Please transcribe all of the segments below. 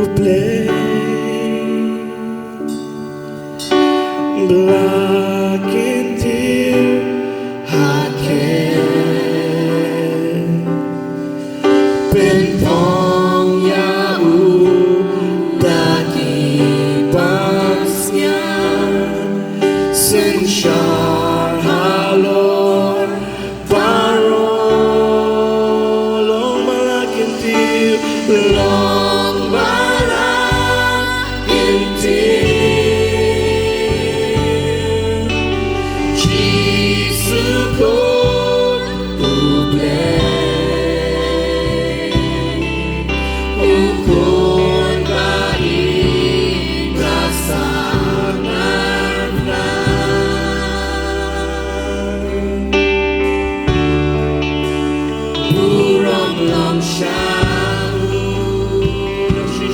play black and dear Haken Ben Pong Yau Daki Bangsnya Senshar Halor Baro Long black and dear Long black and dear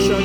Shillong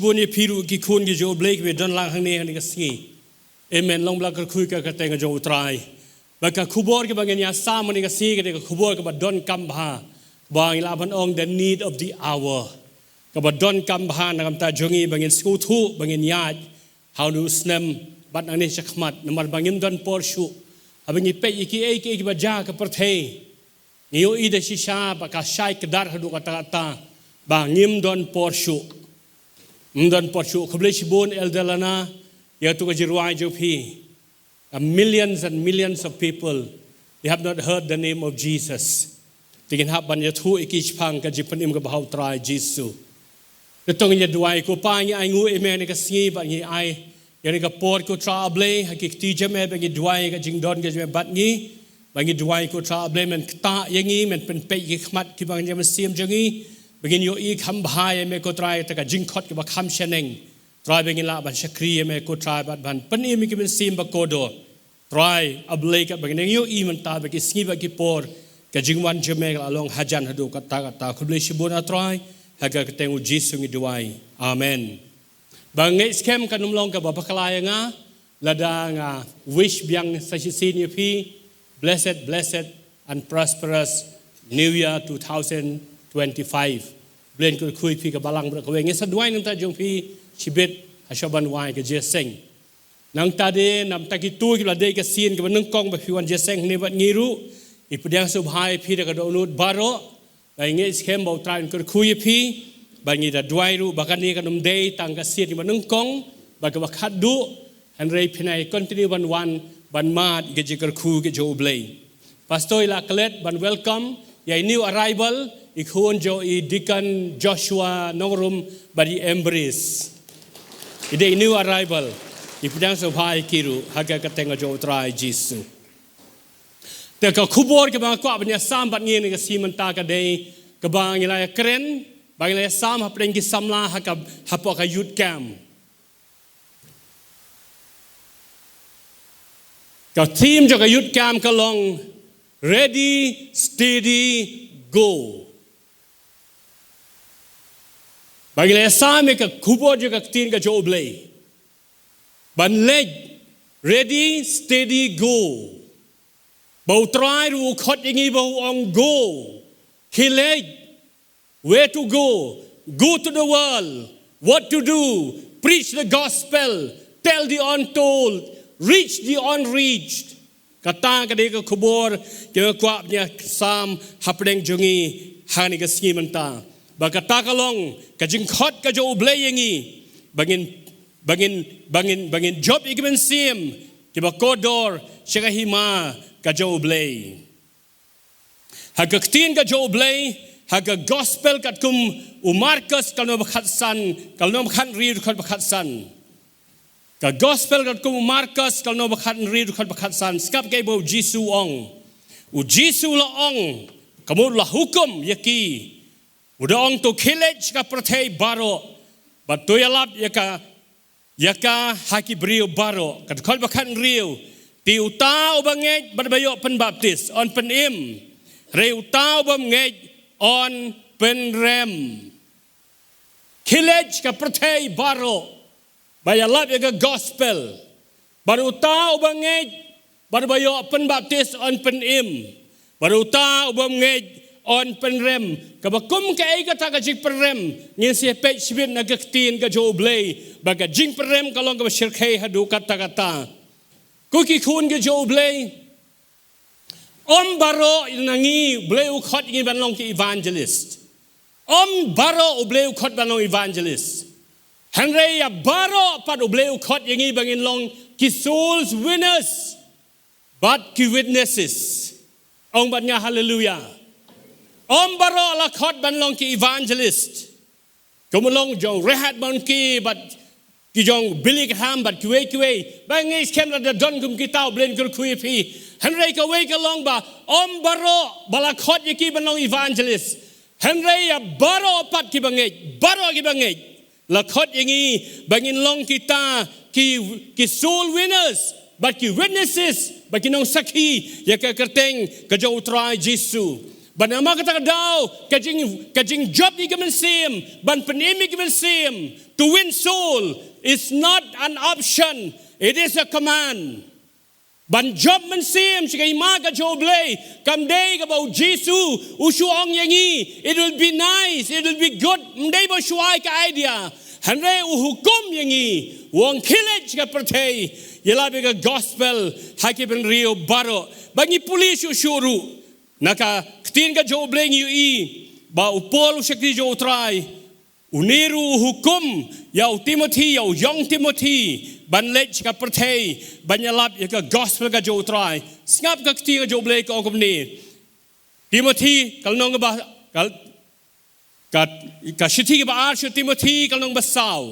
Buni piru ki kun ki jo blake we don lang hang ne ni ka singi amen long bla ka khui ka ka teng jo trai ba ka khubor ke bangen ya sa mo ni ka si ka ka khubor ka ba don kam bha bang Laban ong the need of the hour ka ba don kam bha na kam ta jongi bangen sku thu bangen ya how do snem bat ang ni chakmat namar bangin don por shu abangi pe ki ki ba ja ka perthei ni yo ide si sha ba ka shai ka dar hadu ka ta ba ngim don por shu Dann pochu kublish bon eldelana yatu ka jirwai jopi millions and millions of people they have not heard the name of Jesus tikin hab ban yatu ikich pang ka jipanim ka bahau try Jesus tong ya duai ko pa ni ai ngu amen ka singi ba ni ai yani ka por ko trable hakik ti jame ba ni duai ka jingdon ka jame bat ni ba ni duai ko trable men ta yangi men pen pe ki khmat ki bang jam sim jangi begin yo I kham bhai me ko try ta ka jingkhot ke ba kham sheneng try begin la ban shakri me ko try bat ban pani mi ki ben sim ba ko do try able ka begin yo I man ta ba ki singi ba ki por ka jingwan jeme along hajan hadu ka ta khule shibona try ha ka tengu jisu ngi duai amen ba ngai skem ka num long ka ba pakalaya nga lada nga wish biang sa sin yu pi blessed and prosperous new year 2025 Blen ko kui pi ka balang bra ko nge sa duai nang ta jong pi chibet ashaban wai ka jeseng nang ta de nam ta ki tu ki la de ka sin ka nang kong ba pi wan jeseng ne bat ngiru ipdiang su bhai pi ka do nut baro ba nge schem ba tran ko kui pi ba ngi da duai ru ba kan ni ka num de tang ka sin ba nang kong ba ka ba khat du han rei pinai continue ban mat ka ji ka khu ke jo blei pastor la klet ban welcome ya new arrival ikhuan jo I Deacon Joshua Nongrum badi embrace ide new arrival ipdang so bhai kiru haga ka tenga jo try jisu te ka khubor ke ba ko abnya sam bat ngi ni ka siman ta ka dei ka ba ngi la kren ba ngi la sam hapdeng ki samla haka hapo ka youth camp ka team jo ka youth camp ka long ready steady go bagi le same ka kubo je ka tin ka jo blei ban leg ready steady go bau try ru khot ingi bau on go hileg where to go to the world what to do preach the gospel tell the untold reach the unreached kata ka de ka kubor ke kwa nya sam hapdeng jungi hani ka ski manta Bagata kalong kajing khot ka jo blei yangi bangin job igmen sim ki ba kodor shaka hima ka jo blei hagaktin ka jo blei haga gospel kat kum umarkas kalno bakhat san kalno bakhan ri khat bakhat san ka gospel kat kum umarkas kalno bakhat ri khat bakhat san skap ke bo jisu ong u jisu la ong kamur la hukum yaki Udang tu khilej ka prathei baro batuyalap yaka haki Briew baro kat khol bakhan riu ti utau bangej badbayo pen baptis on pen im re utau bangej on pen rem khilej ka prathei baro bayalap yaka gospel baru utau bangej badbayo pen baptis on pen im baru utau bangej on penrem kabakum ka ay kata ka jing penrem ngin si pe sibin nagaktin ka jo blei baga jing penrem kalong ka shirkhay hadu kata kuki khun ka jo blei baro nangi blei u khot ngin ban long ki evangelist baro ubleu khot banong evangelist. Henry ya baro pat ubleu khot yangi bangin long ki souls winners but ki witnesses. Ong bat nga hallelujah. Baro la khot ban long ki evangelist. Kumulong jong rehat ban ki but ki jong bilik ham but kiwe bangis kem la don kum ki tau blen kur kui pi. Henry ka wake along ba baro bala khot yaki ban long evangelist. Henry ya baro pat ki bangej la khot yangi bangin long kita ki soul winners but ki witnesses but ki nong sakhi ya ka kerteng ka jo utrai Jesu ban ama ka daw ka jing job ni gamen sim ban penemi gamen sim to win soul is not an option, it is a command. Ban job man sim sigai ma ka jo blay kam day about Jesu usuong yangi, it will be nice, it will be good mday bo shuai ka idea hanre uhukum yangi wong khilech ka pertei yelabe ka gospel haki ben rio baro bangi police ushuru naka ktin ka jo blay ngi ba upol shakti jo try uniru hukum yau Timothy yau young Timothy ban lech ka pertei banyalap ya ka gospel ka jo try ngap ka kti ka jo blay ka ongkom ni Timothy kalnong ba ka shithi ba arshu Timothy kalnong ba saw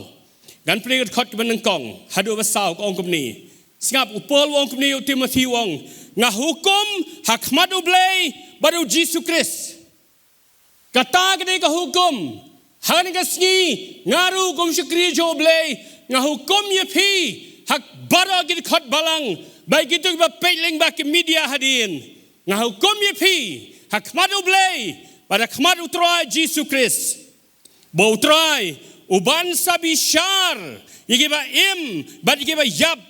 gan plig khot ban ng kong hadu ba saw ka ongkom ni ngap upol ongkom ni Timothy wong nga hukum hakmat ublay baru Jesus Christ kata gede ka hukum han ka sngi ngaru kum shukri jo blay nga hukum ye phi hak bara gid khot balang bai gitu ba peling ba ke media hadin nga hukum ye phi hak madu blay pada khmat utrai Jesus Christ bo utrai uban sabishar yigi ba im ba yigi ba yap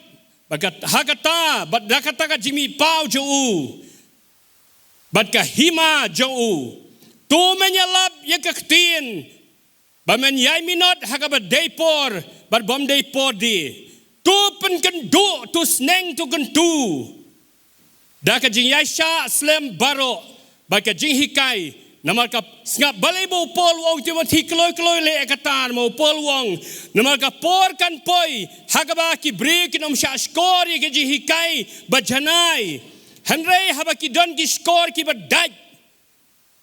bagat hakata ba dakata ka jimi pau jo bat ka hima jo tu menyalap ye ka ktin Bamen yai minot hakaba daypor but bom daypor di tu pen kan du tu sneng tu kan tu da ka jing yai sha slem baro ba ka jing hikai namal ka ngap balai bo pol wong Timothy kloi le ekatan mo pol wong namal ka por kan poi hakaba ki break nom sha skor ye ka jing hikai ba janai hanrei haba ki don ki skor ki ba daj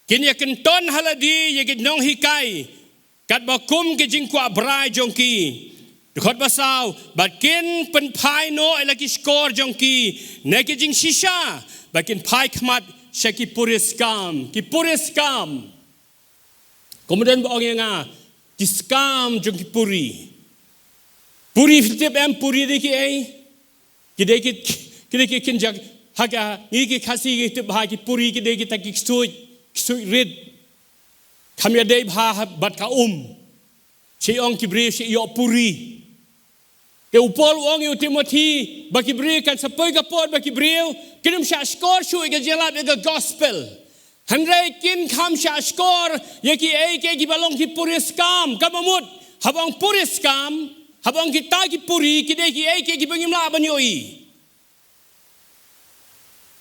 kin ye kan ton haladi ye ki nong hikai kat bakum ke jing kwa brai jongki khot basaw bakin pen phai no elaki skor jongki ne ke jing shisha bakin phai khmat shaki puriskam kemudian baong nga ki skam jongki puri filtip em puri de ki ai ki kin jak haga ni ki khasi ki tip ha ki puri ki de ki tak ki sui rid kami ada bah bat ka Shillong ki Briew si yo puri ke upol wong yu Timothy baki Briew kan sapoi ka pod baki Briew kinum sha skor shu ga jelab ga gospel hanrei kin kham sha skor ye ki ei ke ki balong ki puri skam kamamut habang puri skam habang kita ki puri ki de ki ei ke ki bangim Laban yoi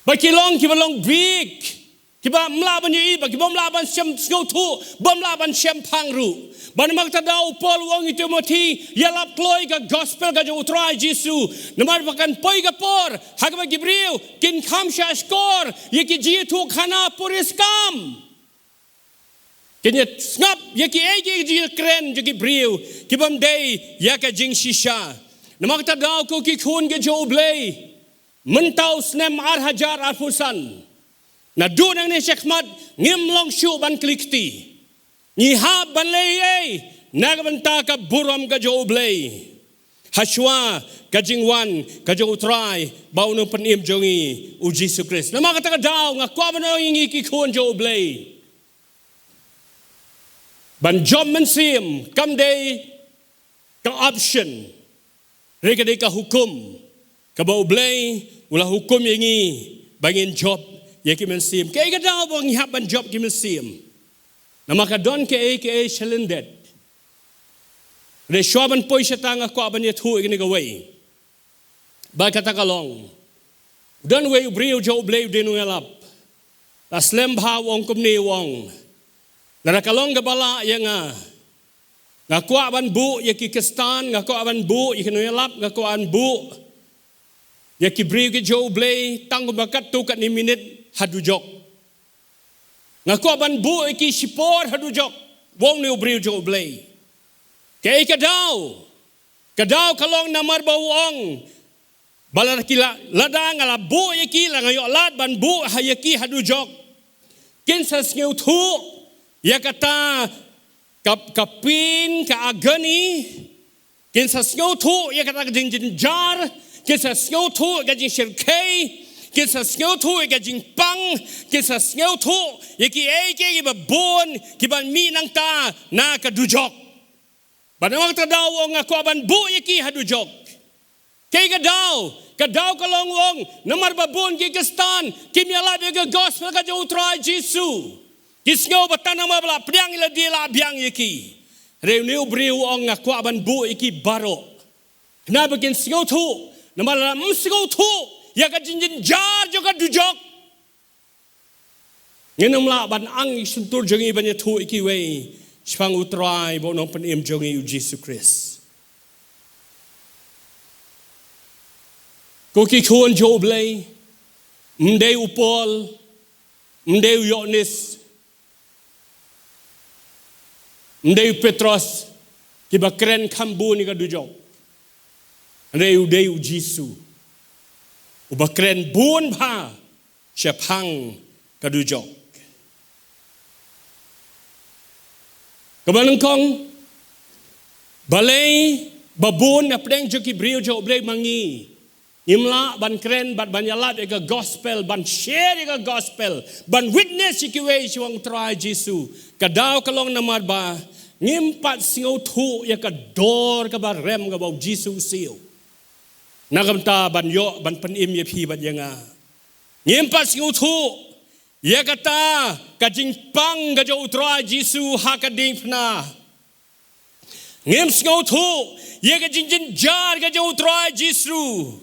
baki long ki balong big kiba Laban yoi bagi bom Laban sem snotu bom Laban sem pangru ban magta daw pol wong Timothy yalap kloy ka gospel ka jo utrai Jesu namar bakan poi ka por hagba Briew kin kham sha skor yeki ji thu khana puriskam kin ye snap yeki egi ji kren yeki Briew kibam day yaka jing shisha namagta daw ko ki khun ke jo blay mentau snem ar hajar ar fusan na dunang ni sekmat ngim long shu ban klikti ni ha ban lei nagbanta ka buram ka jo blay haswa ka jingwan ka jo try bau no panim jongi u Jesus Christ na makata ka daw nga kwa ban ngi ki khon jo blay ban job man sim kam day ka option reka day ka hukum ka bau blay ula hukum yangi bangin job ye ki men sim ke ga daw bang hap ban job ki men sim na makadon ke shalendet re shoban poi shatanga ko ban ye thu igni ga way ba kata kalong don way Briew jo blay dinu elap aslem bha wong kum ni wong Narakalong gabala yang ngakwa ban bu yaki kestan ngakwa ban bu ikinuyalap ngakwa ban bu yaki Briew ke jo blay tang bakat tu kat ni minit hadujok ngakwa ban bu yaki sipor hadujok wong ni Briew jo blay kay kadau kalong namar bawong balar kila ladang ala bu yaki la ngayo lad ban bu hayaki hadujok kinsas ngeu thu yakata kapin kaagani kinsas ngeu thu yakata jing jar kinsas ngeu thu ga jing shirkai kinsas ngeu thu ga jing pang kinsas ngeu thu yaki eke ki babon ki ban mi nang ta na ka dujok banawang tadaw nga ko ban bu yaki hadujok kay kadaw kalong wong namar babon ki kastan kimyala ga gospel ka jo try Jesus kisngo batana mabla priang ila dila biang yaki reuniu Briew ong ngakwa ban bu iki baro na begin singo thu namala singo thu ya ka jinjin jar jo ka dujok ngenum la ban ang isuntur jongi ban thu iki we spang utrai bo no pen im jongi Jesus Christ ko ki khon jo blay mdei upol mdei yonis Ndeu Petros kiba kren kambu ni ka dujok. Ndeu Jisu. Uba kren bun ba siapang ka dujok. Kabanang kong balay babun na pdeng jo ki Briew jo blay mangi. Imla ban kren ban banyalat ega gospel ban share ega gospel ban witness ikiwe siwang try Jisu kadaw kalong namar ba ngimpat singaw thu ya kador ka ba rem ka ba Jisu siyo nagamta ban yo ban panim ye phi bat yanga ngimpat singaw thu ya kata kajing pang ka jo try Jisu hakading pna ngim singaw thu ya kajing jin jar ka jo try Jisu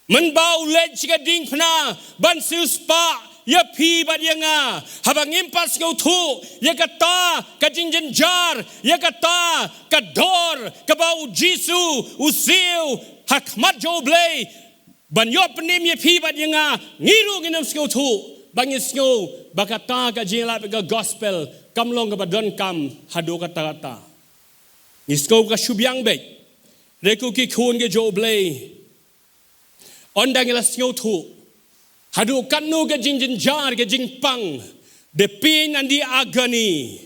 man bau led chika ding pna ban spa ya phi bat yanga habang impas ngau thu ya kata ka jinjin jar ya kata ka dor ka bau Jisu usil hakmat jo blay ban yo penim ya phi bat yanga ngiru nginam ngau thu bangis ngau bakata ka jila ka gospel kamlong ka badon kam hado kata kata nisko ka shubyang be reku ki khun ke jo blay ondang ila singaw thu hadu kanu ke jinjin jar ke jing pang the pain and the agony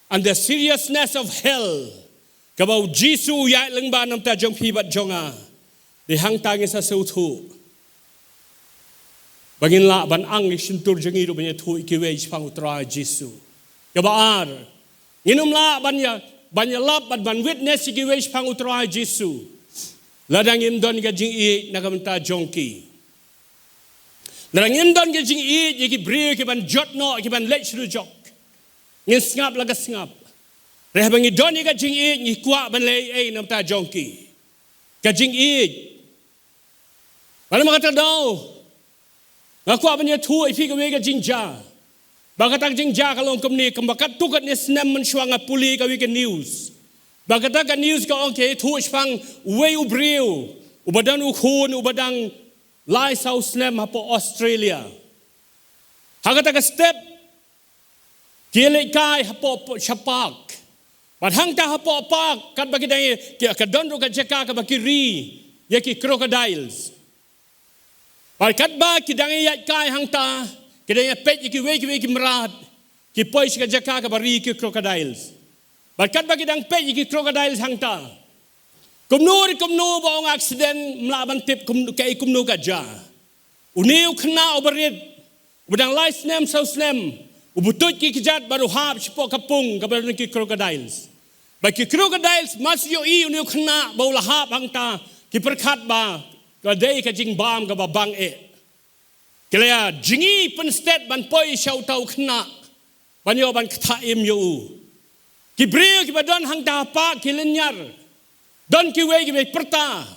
and the seriousness of hell kabau Jisu ya lengba nam ta jong phi bat jonga di hang tang sa sau thu bangin la ban ang sintur jongi ro banya thu ikiwe pang utra Jisu kabaar nginum la banya lap ban witness ikiwe pang utra Jisu ladang imdon ka jing i nakamta jongki ladang imdon ka jing i yaki Briew ki ban jotno ki ban lech rujok ngin ngap laga ngap reh bangi don ka jing i ni kwa ban le namta jongki ka jing i bala makata daw ngakwa ban ya thu i fi ka we ka jing ja bagatak jing ja kalong komni kambakat tukat ni snam man shwanga puli ka we ka news bagata ka news ka okay thu spang way Briew ubadan ukhun ubadang lai south slam hapo Australia hagata ka step kile kai hapo shapak badhang ta hapo pak kat bagi dai ka donro ka jeka ka bakiri yaki crocodiles kat ba kidang yat kai hangta kidang pet yaki we ki merat ki pois ka jeka ka bari ki crocodiles Bakat bagi dang pe iki crocodile hangta. Kumnu baong accident mlaban tip kumnu kaja. Uniu kena oberit. Udang lai snem sau snem. Ubutut ki kijat baru hap sipo kapung kabar ki crocodiles. Bagi crocodiles mas yo i uniu kena bau lahap hangta ki perkat ba kadai ka jing bam ka babang e. Kelaya jingi pen state ban poi shau tau kena. Banyo ban ktaim yo. Ki Briew ki badon hang tapa ki lenyar don ki we ki be perta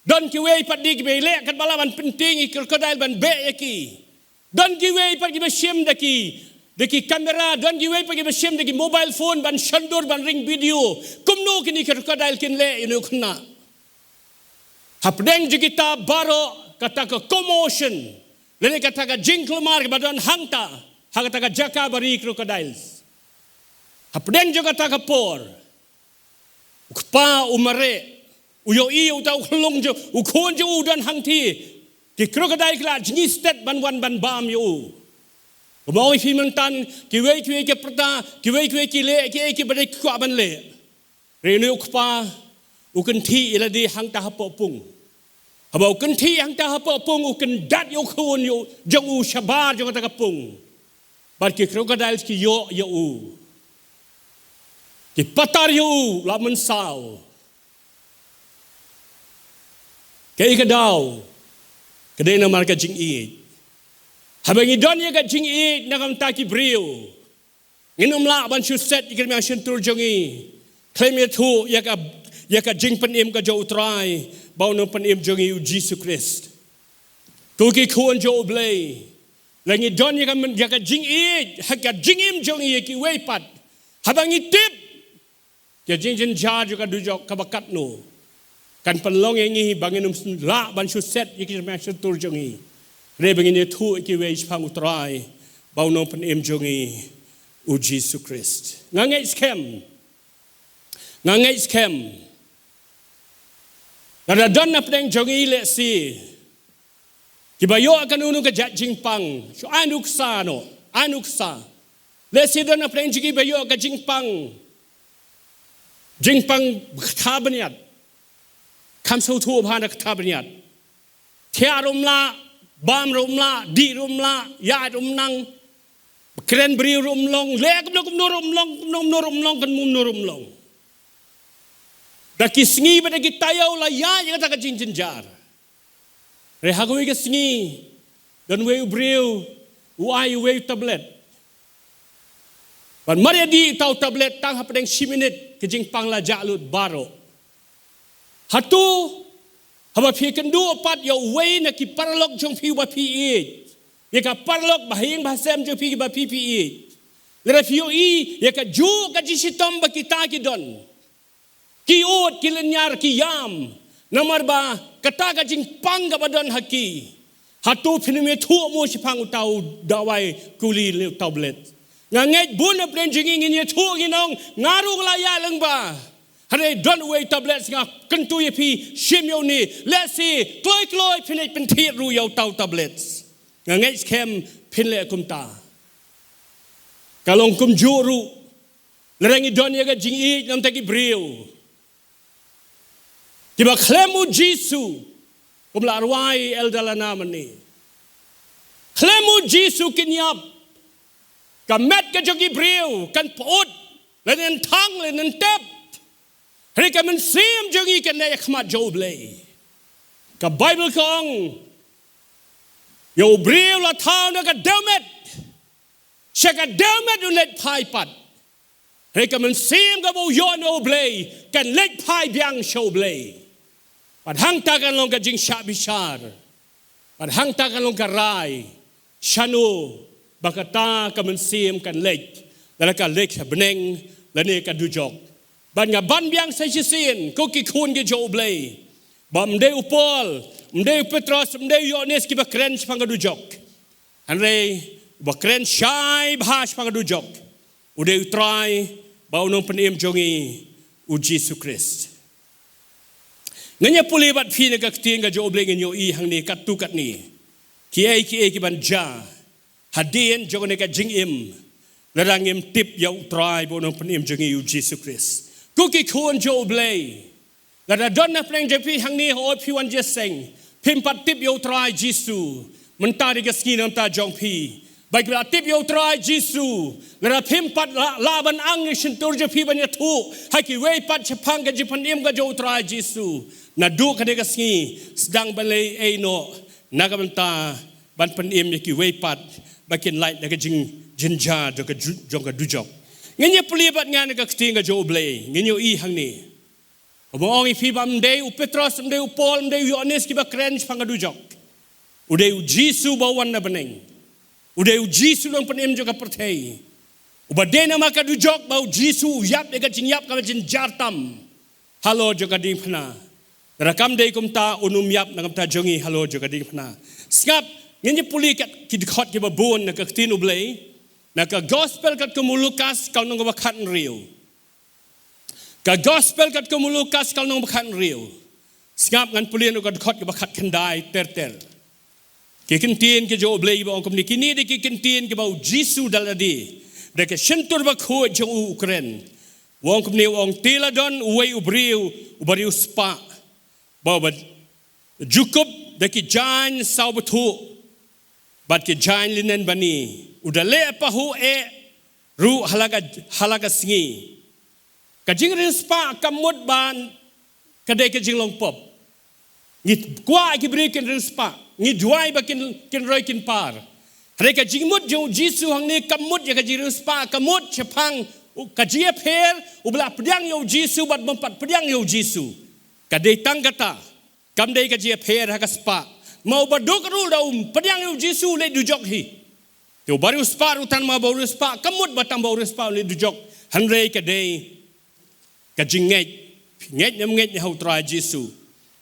don ki we pat di ki be le kat balaban penting i crocodile ban be yaki don ki we pat ki be shim daki deki kamera don giwe pagi besim deki mobile phone ban shandur ban ring video kumno kini krokodil kin le inu khna hapdeng jikita baro kata ka commotion lele kata ka jingkle mar badon hangta kata ka jaka bari crocodiles hapdeng jo kata ka por ukpa umare uyo i uta uklong jo ukon jo udan hangti ki crocodile kla jingi stet ban wan ban bam yo Kemau ifi mentan kiwe ke perta kiwe ki le ki badai kwa ban le renu ukpa uken thi ila di hang ta hapo pung habau ken thi hang ta hapo pung uken dat yo khun yo jong u shabar jong ta kapung bar ki crocodiles ki yo u ki patar yo la men sao ke ikadau kedai na marka jing i habang idon ya ka jing i nakam ta ki Briew nginum la ban shu set ikir mang shentur jongi claim ya thu ya ka jing panim ka jo utrai bau no panim jongi u Jesus Christ ku ki khon jo blay lang idon ya ka jing i ha ka jing im jongi ki wei pat habang itip ya jing ja jo ka Dujok ka bakat no kan panlong ngi bangin la ban shu set ikir mang shentur jongi Rebengin itu ikiwe ispang utrai bau no pen jongi u Jesus Christ. Ngangai scam. Nada don na pen jongi le si. Kibayo akan unu ke jing pang. So anuksa. Le si don na pen jongi bayo ke jing pang. Jing pang khabaniat. Kamso tu bhana khabaniat. Tiarum la Bam rumla, di rumla, ya rumnang, keren Briew rumlong, lek kumno rumlong, kan mum rumlong. Dah kisngi pada kita yau lah ya yang kata kajin jar. Rehagui kisngi, dan wei Briew, wei tablet. Ban Maria di tahu tablet tang hapa deng 10 minit kejing pangla jalut baro. Hatu haba pi kan du pat yo wei na ki parlok jong pi wa pi e ye ka parlok bahing bahasam jong pi ba pi e lera pi yo i ye ka ju ka ji sitom ba kita ki don ki ot ki lenyar ki yam nomor ba kata ka jing pang ka badon haki hatu pinime thu mo si pang utau dawai kuli le tablet nganget bun na plen jing ngin ye thu nginong ngaru la ya leng ba Hare don't wait tablets nga kentu ye pi shim yo ni let's see kloi pinai penthi ru yo tau tablets nga ngai scam pin le kum ta kalong kum juru lerangi don ye ga jing i nam ta ki Briew tiba klemu Jisu kum la arwai eldalana mani klemu Jisu kinyap kamet ka jogi Briew kan pot lenen thang lenen tep Mereka mensim jongi kan dia khmat jo blay. Ka Bible kong yo Briew la thau na ka delmet. Shaka delmet unet pai pat. Mereka mensim ka bo yo no blay kan let pai biang show blay. Pad hang ta kan long ka jing sha bishar. Pad hang ta kan long ka rai. Shanu bakata ka mensim kan let. Dala ka let beneng lane ka Dujok. Ban nga ban biang sa sisin ko ki khun ge jo blay bam de upol mde Petros mde Yohanes ki bakren pang Dujok anre bakren shai bhas pang Dujok ude try bau nong penim jongi u Jesus Christ nganya puli bat phi na ka ting ga jo blay ngenyo i hang ni kat tu kat ni ki ban ja hadien jo ne ka jing im larangim tip ya try bau nong penim jongi u Jesus Christ Kuki khun jo blay la don na pleng jepi hang ni ho pi wan je seng pim pat tip yo try Jisu mentari ke skin nam ta jong pi baik la tip yo try Jisu la pim pat Laban ang shentur je pi ban ya thu haki wei pat chapang ke jipan im ga jo try Jisu na du ka de ke ski sedang balai e no na ka banta ban pan im ki wei pat bakin light na ka jing jinja do ka jong ka Dujok ngenya pelibat ngan ka ktinga jo blay ngenyo i hang ni obong i bam de u Petros de u Paul de Yohanes ki ba kren pang Dujok ude u Jisu bawan na beneng Udah Jisu long penem juga pertai. Ubadena maka Dujok bau Jisu yap dekat jingyap kama jin jartam. Halo juga ding pena. Rakam dei kumta unum yap nangam ta jongi halo juga ding pena. Skap ngenya puli kat kidkhot ki babon na kaktin ublay. Na ka gospel kat kumulukas kal nang bakat riu. Ka gospel kat kumulukas kal nang bakat riu. Skap ngan puli no kidkhot ki bakat kendai ter. Ki kintin ki jo ublay ba ongkom ni kini de ki kintin ki bau Jisu daladi. De ke sentur ba kho jong Ukraine. Wong kum ni wong tiladon uway ubriu ubariu spa. Bawa Jukup daki jain sau betu, bat ke jain linen bani, udah le pahu ru halaga singi, kajing rin spa kamut ban, kadai kajing long pop, ngit kuah kibri kin rin spa, ngit duai bakin kin roy kin par, hari kajing mut jauh Jisu hang ni kamut ya kajing rin spa kamut cepang, kajing per, ublah pedang yo Jisu bat mempat pedang yo Jisu. Kadai tang kata, kamdai kaji per hakaspa, mau baduk rul daum, pedang yu Jisu le Dujok hi. Teu baru spa rutan mau baru spa, kamut batang baru spa le Dujok, hanrei kadai, kaji nget nya hau trai Jisu.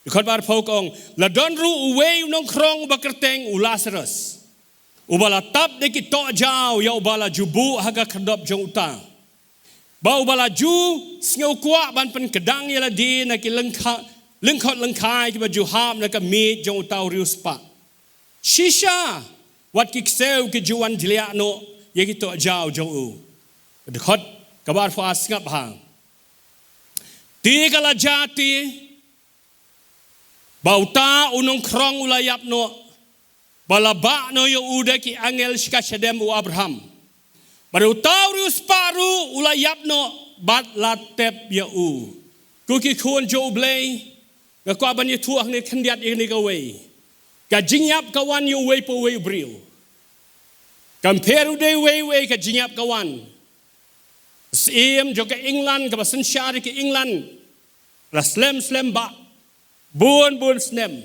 Ikut bar pokong, la don ru uwei nong krong bakerteng Lazarus. Ubala tap deki to jau, ya ubala jubu haga kedop jong utang. Bau balaju sngau kuak ban pen kedang yala di nak lengkot lengkai ki baju ham nak mi jong tau rius pa. Shisha wat ki kseu ki juan dilia no ye ki to jau jong u. Dekhot kabar fa asngap hang. Ti kala jati bau ta unong krong ulayap no balaba no yo uda ki angel shkashadem u Abraham. Baru tahu rius paru ulayap no bat latep ya u. Kuki kuan jo blay. Ngakwa ban ye tuah ni kendiat ini kawai. Kajingyap kawan yo way po way Briew. Kamperu day way kajingyap kawan. Sim jo ke England ka basen syari ke England. La slem ba. Bun snem.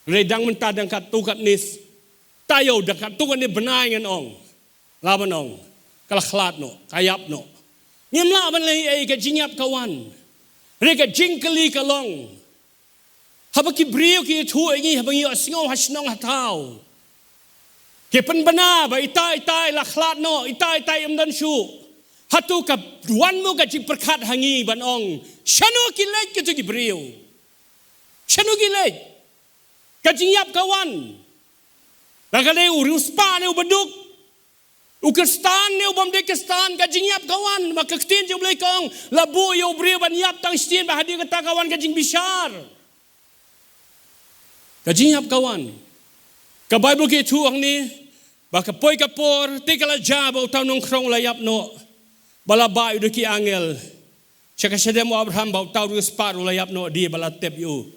Redang mentadang kat tukat nis. Tayo dekat tukat ni benai ngan ong. Laban ong, kalaklat no, kayap no. Ngim laban lagi ke jinyap kawan. Reka jingkeli kalong. Haba ki Briew ki tu ingi haba ngi asngo hasnong hatau. Ke penbana ba itai laklat no, itai amdan shu. Hatu ka duan mo ka jing perkat hangi ban ong. Shanu ki lej ke tu ki Briew. Shanu ki lej. Ka jinyap kawan. Rakale urus pa ne ubaduk. Ukestan ne ubam de kestan kajing yap kawan maka ketin je boleh kong labu yo Briew ban yap tang stin ba hadir kata kawan kajing bishar kajing yap kawan ka Bible ke tu ang ni ba ka poi ka por te kala jabo taw nong krong la yap no bala ba yu ki angel chaka sedem Abraham ba taw ru spar la yap no di bala tep yu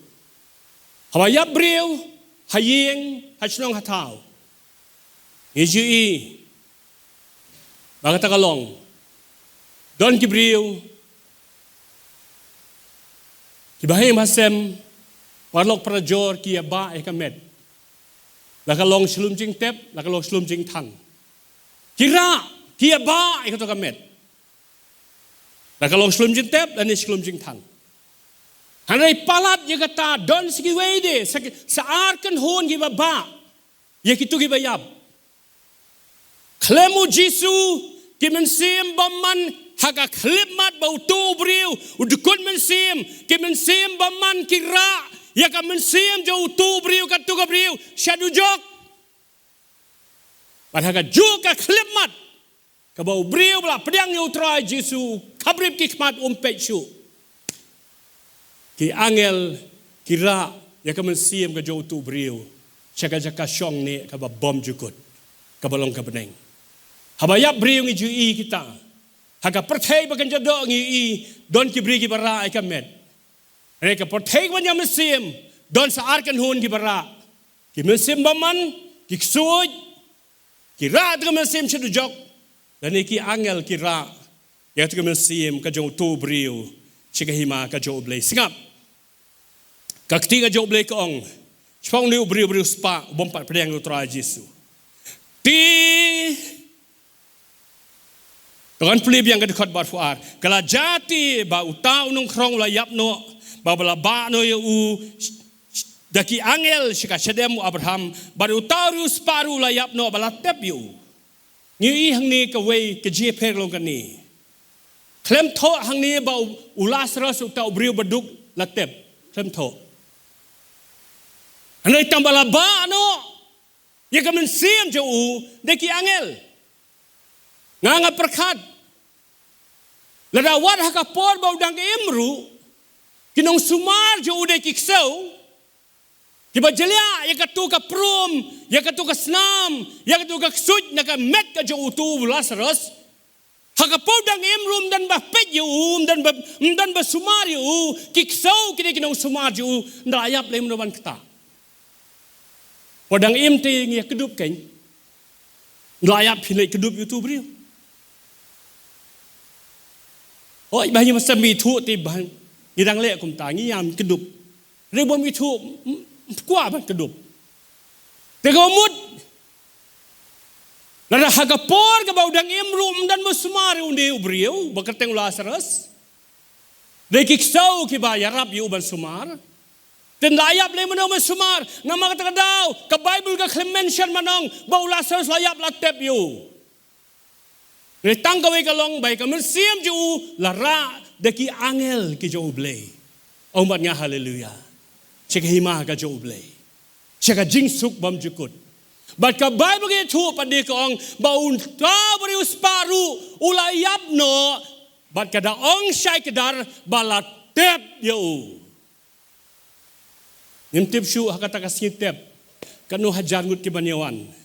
hawa yap Briew haying hachnong hataw iji Baka takalong, don ki Briew, kibahay masem, warlok prajor ki ba ekamet, lakalong slum jing tep, lakalong slum jing tang, kira ki ba ekato kamet, lakalong slum jing tep, dan slum jing tang. Hanay palat ya kata don sigi wede sa arkan hon ki ba, ya kitu ki bayab. Klemu Jisu ki mensim baman haga klimat bau tu Briew udukun mensim ki mensim baman kira ya ka mensim jau tu Briew ka tu ka Briew Dujok pada haga juga klimat ka bau Briew bla pedang yo trai Jisu kabrib ki kmat umpet shu ki angel kira ya ka mensim ka jau tu Briew jaka syong ni ka ba bom jukut ka balong ka beneng. Habayap Briew ngi jui kita. Haga pertai bagan jadok ngi don ki Briew ki bara ai kamet. Reka pertai wanya mesim don saarkan hun ki bara. Ki mesim baman ki ksuj ki ra dengan mesim Dujok dan iki angel ki ra ya tu mesim ka jong tu Briew chikahima ka jo blay singap. Ka ktinga jo blay kong. Spong ni Briew spa bompat pedang utara Jisu. ti Tuan pelib yang kedekut bar fuar. Kalau jati ba utau nung krong la yap no ba bala ba no u daki angel shika shedem Abraham ba utau ru sparu la yap no bala tep yu. Ni hang ni ka wei ka je per long kan ni. Klem tho hang ni ba ulas ras utau Briew baduk la tep. Klem tho. Anai tambala ba no. Ya ka men sim jo u daki angel. Nganga perkat. Lada wat haka por bau dang imru. Kinong sumar jo ude kiksau. Kiba jelia ya ka tu ka prom, ya ka tu ka snam, ya ka tu ka suj na ka met ka jo utu Lazarus. Haka por dang imru dan ba pet yo dan ba sumar yo kiksau kini kinong sumar jo ndayap le mnoban kta. Podang im te ngi kedup ken. Ndayap phile kedup YouTube Briew. Oh, banyak masa mitu tiba, irang lek kum tangi yam kedup. Rebo mitu kuah ban kedup. Tegomut. Nada hagapor ke bau dang imrum dan musmari unde Briew, bakerteng Lazarus. Dekiksau ki bayar rap yu ban sumar. Tendayap le manong sumar, nama kata kadau, ke Bible ke mention manong bau Lazarus layap latep yu. Retang kawai kalong baik kami siam ju lara deki angel ki jo blay. Umatnya haleluya. Cek hima ka jo blay. Cek jingsuk bam jukut. Bat ka Bible ke tu pandi kong baun ta Briew sparu ulayap no bat kada ong syai kedar balatep yo. Ngintip syu hakata kasintep kanu hajar ngut ki banyawan.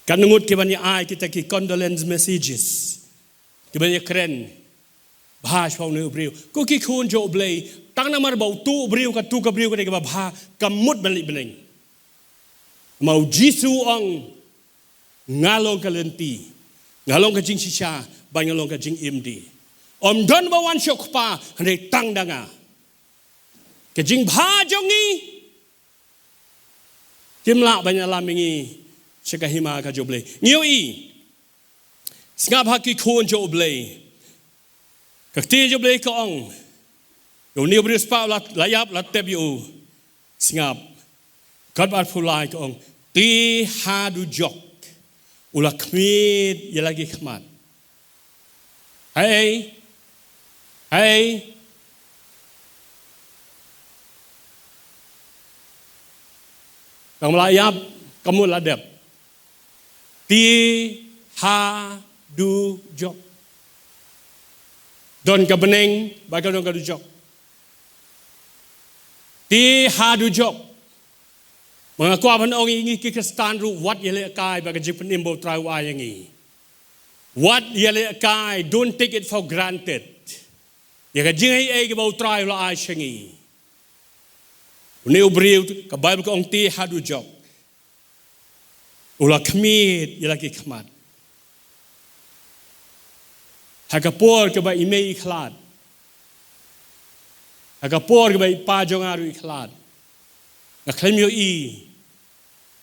Kanungut kibanya ai kita ki condolence messages. Kibanya keren. Bahas pau ne Briew. Ko ki khun jo blay tang namar bau tu Briew ka Briew ka de ka bha kamut balik beleng. Mau Jisu ong ngalong ka lenti. Ngalong ka jing sisha, bangalong ka jing imdi. Om don ba wan syok pa hande tang danga. Ka jing bha jongi. Kimla banya lamingi. Sekahima ka joblay. Ngioi. Singap haki khun joblay. Kakti joblay ka ong. Yo ni Briew spa layap latep yo. Singap. Kadbat pulai ka ong. Ti Dujok. Ula kmit ya lagi khmat. Hey. Hey. Kang layap kamu ladep. Ti Dujok. Don ka beneng, baga don ka Dujok. Ti Dujok. Mengaku aban ong ingi ki Kristan ru wat yele kai baga jipen imbo trau ayangi. What yele kai, don't take it for granted. Ya ka jingai ai ke bau trau la ai shangi. Uni Briew ka Bible ka ong ti Dujok. Ulah kemit ia lagi kemat. Hagapor ke ba imei ikhlat. Hagapor ke ba pajong aru ikhlat. Ngaklem yo i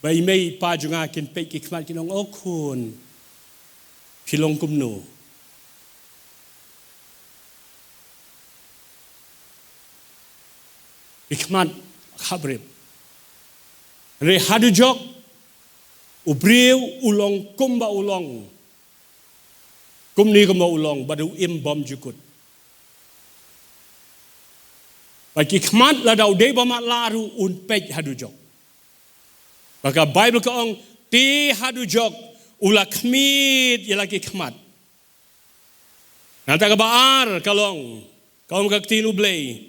ba imei pajong akin pe ki kemat kinong okun. Shillong kumno. Ikmat khabrib. Re Dujok Briew ulong kumba ulong. Kumni kumba ulong badu im bom jukut. Bagi khmat la dau de bamat laru un pej Dujok. Maka Bible ka ong ti Dujok ula khmit ya lagi khmat. Nata ka baar kalong kaum ka tinu blay.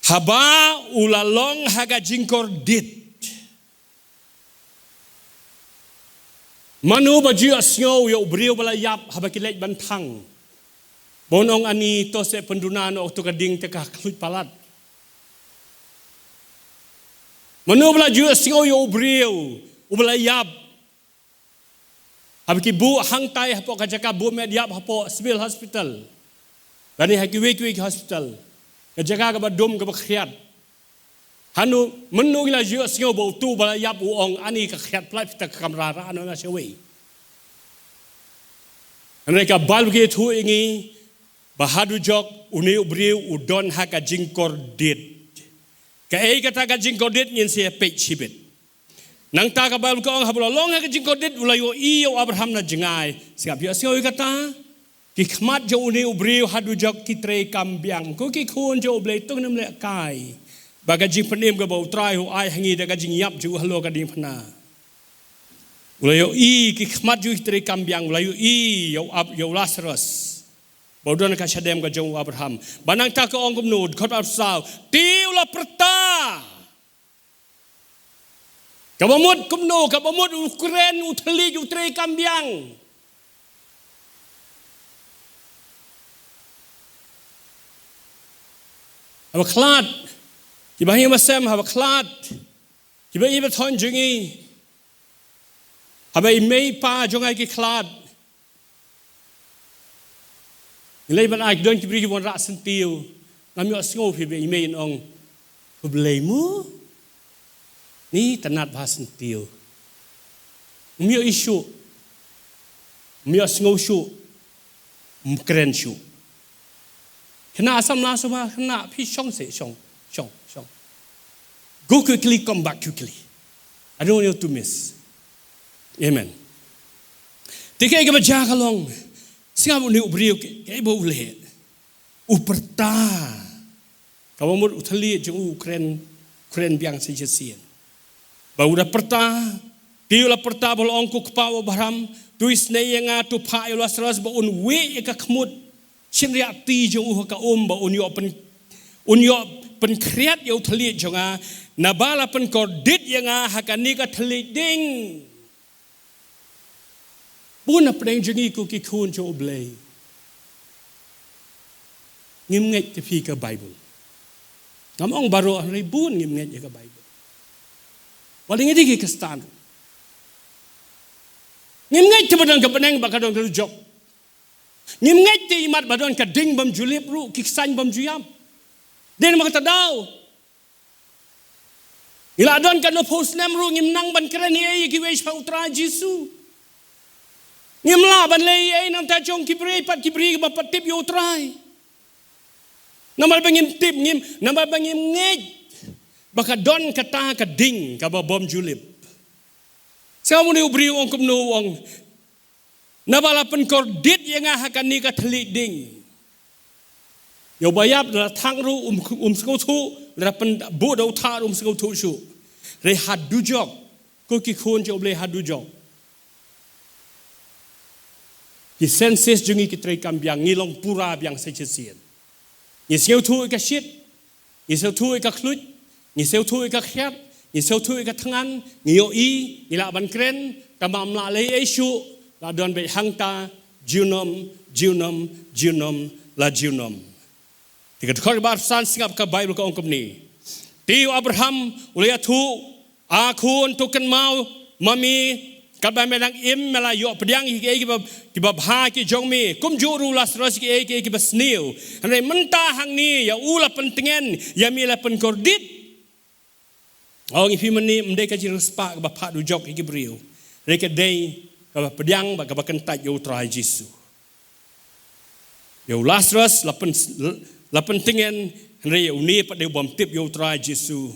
Haba ula long haga jingkor dit. Manu baju asnyo yo Briew balayap habakilek bantang. Bonong ani to se pendunano to kading te ka klut palat. Manu baju asnyo yo Briew ubalayap. Habaki bu hangtai hapo kajaka bu mediap hapo civil hospital. Bani haki week hospital. Kajaka ka badum ka bakhiat. Hanu menu ila jua singo bau tu bala yap uong ani ka khiat plai pita kamrara anu nga sewi. Mereka balge tu ingi bahadu jok uni Briew udon haka jingkor dit. Ka ei kata ka jingkor dit ngin sia pek chibit. Nang ta ka bal ko ang habula long haka jingkor dit ulayo iyo Abraham na jengai. Siap yo singo kata ki khmat jo uni Briew hadu jok ki tre kambiang ko ki khun jo ble tung nam le kai. Baga jing penim ka bau trai hu ai hangi da ka jing yap ju halo ka ding phana. Ulayo i ki khmat ju tre kambiang ulayo i yo Lazarus. Baudon ka shadem ka jong Abraham. Banang ta ka ong kumnud khot ap sao. Tiu la prata. Ka bamut kumnu ka bamut ukren uthli ju tre kambiang. Aba khlat. Kiba hi masem haba khlat. Kiba i bathon jungi. Haba i mei pa jongai ki khlat. Nilai ban ai don ki bri ki bon ra sentiu. Ngam yo singo phi be i mei ong. Hublei mu. Ni tanat ba sentiu. Mio isu. Mio singo shu. Mkren shu. Kena asam la suma kena phi shong se shong. Go quickly, come back quickly. I don't want you to miss. Amen. Tikai ka baca kalong. Singa ni Briew kai bo le. Uperta. Kamu mur uthali jeng kren biang sejesian. Bau dah perta. Tiu la perta bol ongku kepau Abraham. Tuis nei nga tu pa yo Lazarus ba un we ka khmut. Chin riak ti jeng ka ba un yo pen kreat yo thali jonga. Nabala pen kordit yang hakani ka thali ding. Puna preng jengi ku ki khun jo oblei. Ngim ngai te phi ka Bible. Ngam ong baro ri bun ngim ngai ka Bible. Waling idi ki stan. Ngim ngai te badang ka peneng ba ka dong Dujok. Ngim ngai te imat badon ka ding bam julip ru ki san bam juyam. Den ma ka tadau. Ila adon ka no post nem ru ngim nang ban kren ye ki weis pa utra Jesu. Ngim la ban le ye nam ta chong ki bri ba patip yo utrai. Namal bangim tip ngim namal bangim ngej. Baka don kata ka ding ka ba bom julip. Sa mo ni Briew ong kumno ong nabala pen kordit ye nga hakani ka thli ding. Yo bayap la thang ru sko thu la pen bu do tha sko thu shu re had Dujok ko ki khon jo ble had Dujok ki senses jungi ki tre kambiang ngilong pura biang sejesian ni seu thu ka shit ni seu thu ka khlut ni seu thu ka khiat ni seu thu ka thangan ni yo i ni la ban kren tamam la le shu la don be hangta jinom la jinom. Tiga Dkhar bar san singap ka Bible ka ongkom ni. Tiu Abraham ulaya thu akun tukan mau mami kadba medang im mela yo pediang ki ba bha ki jongmi kum juru Lazarus ki ba sniu. Hane menta hang ni ya ula pentengen ya mila pen kordit. Ong ifi meni mdai ka jiru spa ka ba pha Dujok ki Briew. Reka dei ka ba pediang ba ka ba kentat yo trai Jesu. Yo Lazarus la pentingan henry uni pada bom tip yo try Jesu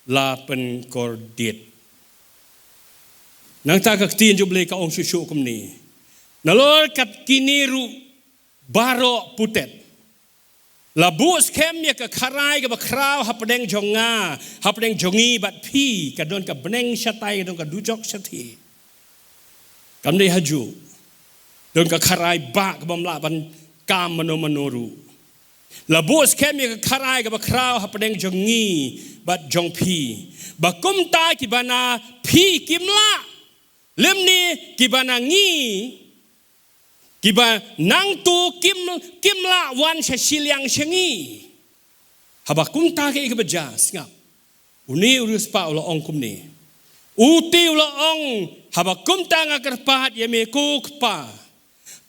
la pen kordit. Nang ta ka tin jo ble ka ong susu kum ni. Nalor kat kiniru baro putet. La bus kem ya ka kharai ka ba kraw hapdeng jonga hapdeng jongi bat phi ka don ka beneng shatai don ka Dujok shathi. Kam dei haju. Don ka kharai ba ka bam la ban kam manoru. La bos kemi ka kharai ka bakraw hapdeng jongi bat jong phi ba kumta ki bana phi kimla lemni ki bana ngi ki ba nang tu kimla wan shiliang shengi haba kumta ke baja singap uni urus pa ulo ong kumni uti ulo ong haba kumta nga karpat yeme ku kpa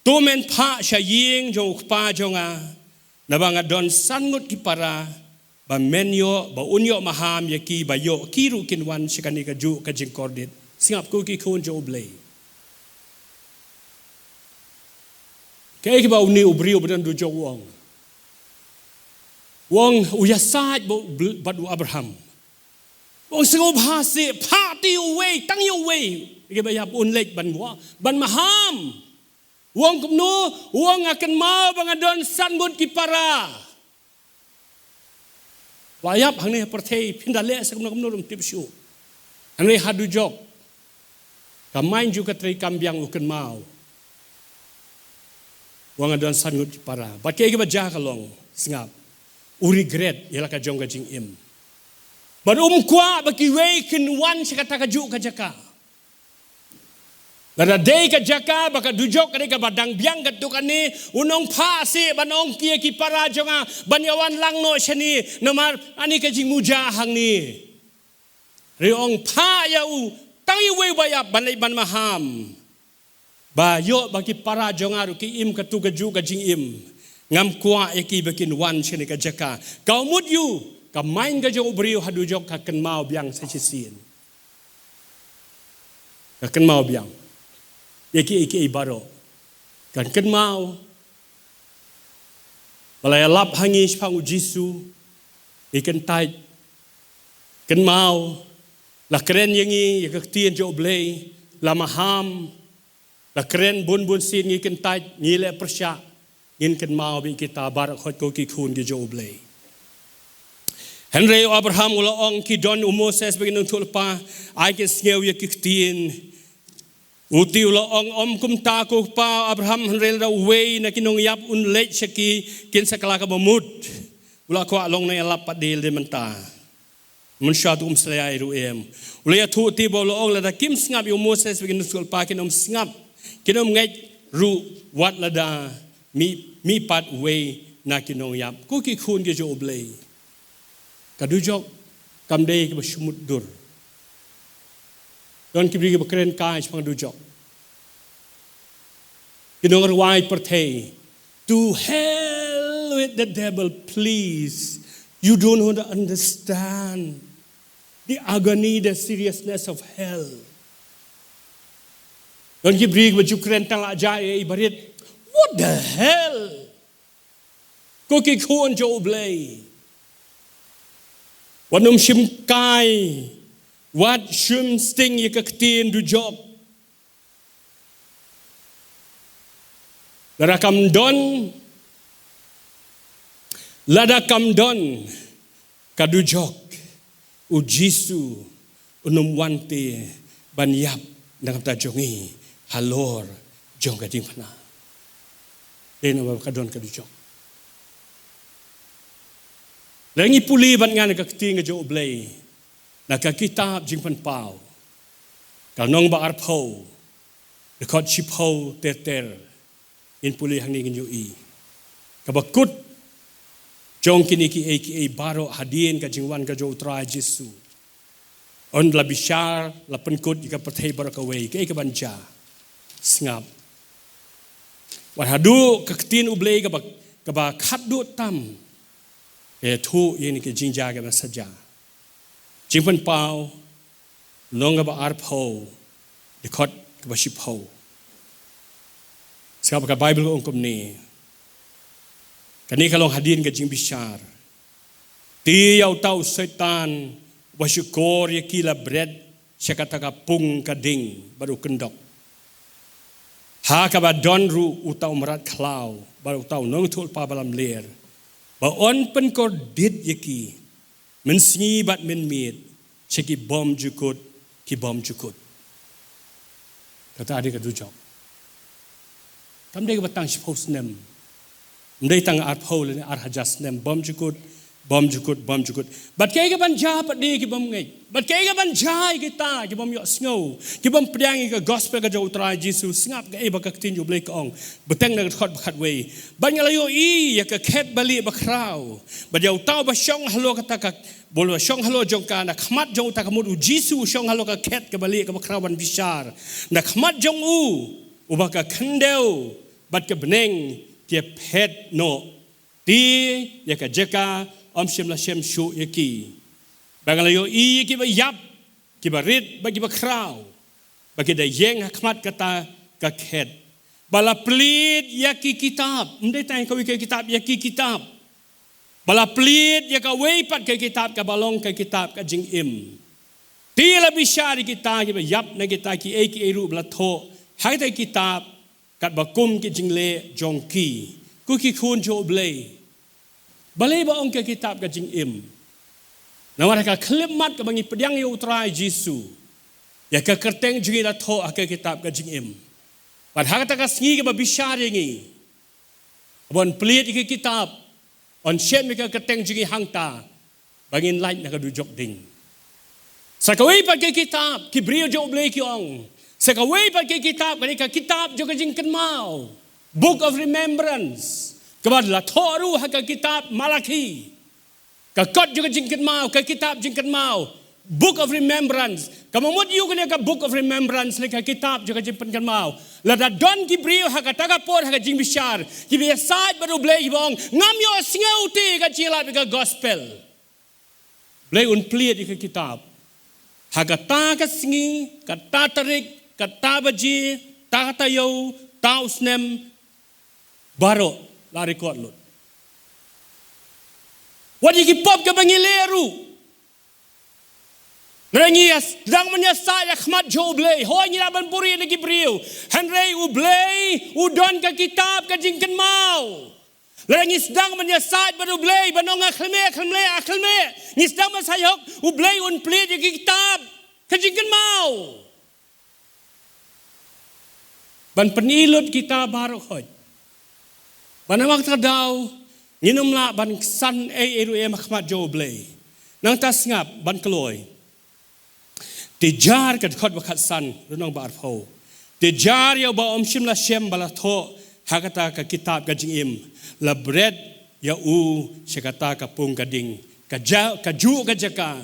tumen pha shaying jong kpa jonga nabanga don sangut ki para ba menyo ba unyo maham yaki ba yo kiru kinwan shikani ka ju ka jingkordit singap ko ki khun jo blei kay ki ba uni Briew badan Dujok wong uyasaj bo badu Abraham wong sengob hasi party away tang yo way ki ba yap unlek ban maham wong kumno wong akan mau bangadon sanbut ki para Wayap hang ni pertai pindale sekumno rum tipsu. Hang ni Dujok. Kamain juga teri kambiang uken mau. Wang adon sangut para. Bakai ke baja kalong singap. Regret ialah ka jong ka jing im. Ban kwa baki wei kin wan sekata ka ju ka jaka. Lada day ka jaka baka Dujok ka badang biang ka tukani unong pasi banong kia ki para jonga banyawan lang no shani nomar ani ka jing muja hang ni riong pa yau tangi we baya banai ban maham ba yo baki para jonga ru ki im ka tu ka ju ka jing im ngam kwa eki bakin wan shani ka jaka kau mut yu ka main ka jong Briew Dujok ka ken mau biang sa chisin ka ken mau biang Iki baro kan ken mau balaya lap hangis pangu Jisu ikan tai ken mau la keren yangi ya ketien jo blei la maham la keren bun sin ikan tai ngile persya ngin ken mau bi kita bar khot ko ki khun ki jo blei Henry Abraham ula ong ki don Moses begin tulpa ai ke sneu ya ketien Uti ula om kum ta ko pa Abraham hanrel da way na kinong yap unlet shaki kin sakala ka bamut ula ko along na alap padil de menta mun shatu slaya iru em ula ya thu ti bo ong la da kim sngap yu Moses begin sul pa kinom sngap kinom ngai ru wat la da mi pat way na kinong yap ku ki khun ge jo blei ka Dujok kam dei ke shumut dur Don kibri bakren kai pang Dujok. Kinong ruai pertei. To hell with the devil, please. You don't want to understand the agony, the seriousness of hell. Don kibri bakren tang ajai ibarit. What the hell? Koki kuan jo blei. Wanum shim kai. What shum sting ye kaktin Dujok. Ladakam don ka Dujok u Jisu unum wante banyap nang ta jongi halor jong ka ding pana. Dena ba ka don ka Dujok. Langi puli ban nga kaktin nga jo blay. Nakakitab jing panpao. Kalnong ba arpo. Dekot shipo ter. In puli hang ningin yu i. Kabakut. Jong kiniki aka baro hadien ka jingwan ka jo utray Jisu. On la bishar la penkut ika pertay barakaway. Kaya kabanja. Sngap. Warhadu kaktin ublay kabak khaddu tam. Tu yun ki jingja ka masadya. Jingpan pau longa ba arpo dekot ka shipo sa ka Bible ko ongkom ni kani kalong hadin ka jing bishar ti yaw tau setan wasyukor yakila bread syakata ka pung kading baru kendok ha ka ba don ru utau merat klau baru tau nong tul pa balam ler ba on pen kor dit yaki men sngi bat men miet cheki bom jukut ki bom jukut kata adik Dujok kam dei batang suppose nem ndai tang art hole ni ar hajas nem bom jukut bat kay ka banja pat di ki bom ngai bat kay ka banja kita ki bom yo snow ki bom priang ka gospel ka jo utray Jesus ngap ka iba ka tin jo blek ong beteng na khot khat we ban ngalayo I ya ka khet bali ba kraw ba jo taw ba shong halo ka ta ka bolo shong halo jong ka na khmat jong ta ka mud Jesus shong halo ka khet ka bali ka ba kraw ban bishar na khmat jong u ba ka khandeu bat ka beneng ke phet no ti ya ka jeka om shem la shem shu yaki bangalayo I ki ba yap ki ba rit ba ki ba kraw ba ki da yeng hakmat kata ka khet bala plit yaki kitab mde tai ka wi ka kitab yaki kitab bala plit yaka wei pat ka kitab ka balong ka kitab ka jing im tila bishari kita ki ba yap na kita ki eki eru bla tho hai ta kitab kat ba kum ki jing le jong ki ku ki khun jo blei balai ba ong ka kitab ka jing im na wara ka klip mat ka bangi pedang yu utrai Jesu ya ka kerteng jugi la tho ka kitab ka jing im pat ha ta ka sngi ka ba bishari ngi bon plit ki kitab on shem ka kerteng jugi hangta bangin light na ka dujok ding sakawai pa ke kitab ki Briew jo blei ki ong sakawai pa ke kitab ka kitab jo ka jing kan mau book of remembrance kabad la thoru ha ka kitab Malaki ka kot jo ka jing kan mau ka kitab jing kan mau book of remembrance kamamot yu ka book of remembrance le ka kitab jo ka jing kan mau la da don ki Briew ha ka taga por ha ka jing bishar ki be side baru blei bong ngam yo sngauti ka chila ka gospel blei un pliet ka kitab Hagata ka singi, kata tarik, kata baji, kata tayo, tausnem, baro, lari kuat lut. Wadi kipop ka bangileru. Nrangias, dang menyasai akhmat jo blei, hoi ni Laban puri lagi Briew. Henry u blei, u don ka kitab ka jingkan mau. Lagi sedang menyesat baru blei banong akhlme ni sedang masayok u blei un plit di kitab kajingkan mau ban penilut kita baru hoj ban waktu terdau nginum la ban san eru makmat jo blei nang tas ngap ban keloi tijar kat khot bakat san runong bar pho tijar ya ba om shim la shem bala tho hakata ka kitab ka jingim la bread ya u sekata ka pung kading ka ju ka jaka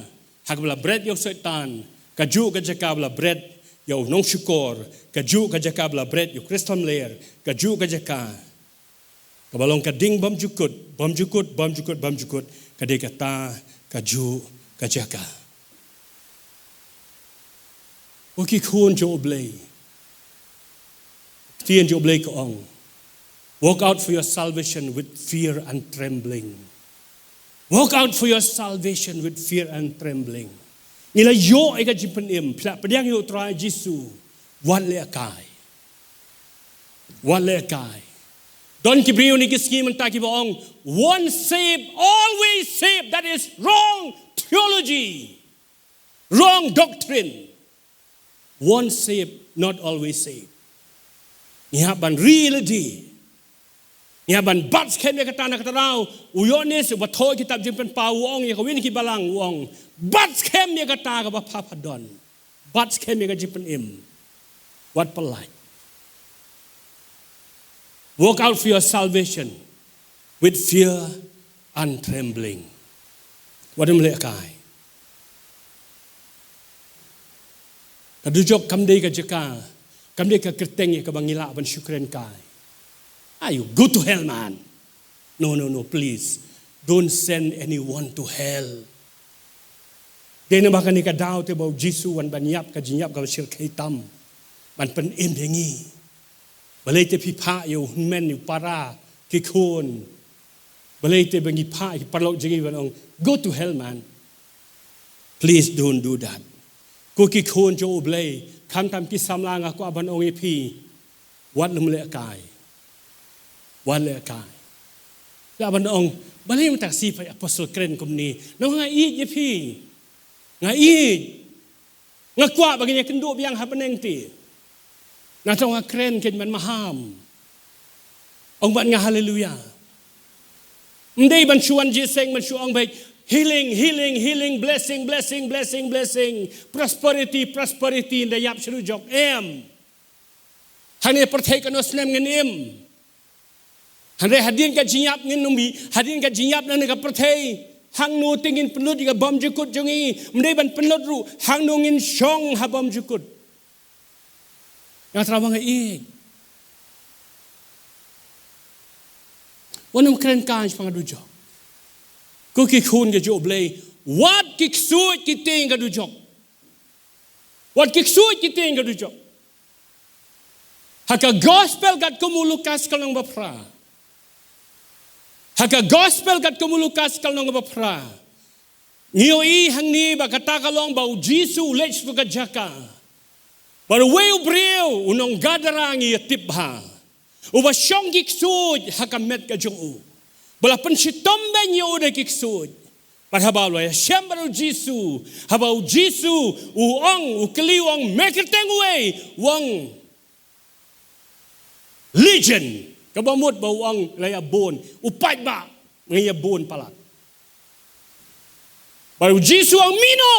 hak bala bread ya setan ka ju ka jaka bala bread ya nong syukur ka ju ka jaka bala bread ya kristam layer ka ju ka jaka ka balong kading bam jukut ka de kata ka ju ka jaka oki khun jo blei tien jo blei ko ong walk out for your salvation with fear and trembling. Walk out for your salvation with fear and trembling. Nila yo ay ka jipen im, padiang yo try Jesu, wale akay. Wale akay. Don ki Briew ni kisgi mentaki boong, one saved, always saved. That is wrong theology, wrong doctrine. One saved, not always saved. Nihaban reality. Ya ban bats ken kata nak tahu uyonis batoi kitab jimpen pa uong ya kawin ki balang uong bats kem ya kata ka papa don bats kem ya jimpen im what polite walk out for your salvation with fear and trembling what am lekai ka Dujok kamdei ka jaka kamdei ka kerteng ya ka bangila ban syukren kai. You go to hell, man. No, please. Don't send anyone to hell. Dia nak makan ikan daun tu bau Jesu wan banyap ka jinyap ka sil hitam. Ban pen im dengi. Balai te pipa yo men yo para ki khun. Balai te bangi pa ki parlok jingi banong go to hell, man. Please don't do that. Ku ki khun jo blai kam tam ki samlang aku aban ong epi. Wat lumle kai. Wala kai. Laban ong balay mo taksi pa apostol kren kumni. Nang nga i yepi. Nga i. Nga kwa baganya kendo biang hapeneng ti. Nga tong nga kren ken man maham. Ong ban nga haleluya. Mday ban suan jiseng man suang baik healing, blessing. Prosperity in the yap Dujok. Hani pertekan osnem ngin im. Handai hadin ka jinyap ngin numbi, hadin ka jinyap na ka pertei. Hang nu tingin pelut ka bom jukut jongi, mdai ban pelut ru hang nu ngin syong ha bom jukut. Yang terawang ai. Wanam keren kan pang Dujok. Ko ki khun ke jo blei. What ki suit ki ting ka Dujok. What ki suit ki ting ka Dujok. Haka gospel kat kumulukas kalong bapra. Haka gospel kat kumulukas kalong bapra. Ngiyo I hang ni ba katakalong ba Jisu lech ko kajaka. Baru weu Briew unong gadarang I tibha. Uba syong kiksud hakamet ka jong u. Bala pensitombe nyo de kiksud. Parhabaw lo ya syambaro Jisu. Habaw Jisu uong ukeliwang mekerteng way wang legend. Kabamut ba uang layabon. Upat ba ngayabon palat. Baru Jisu ang mino.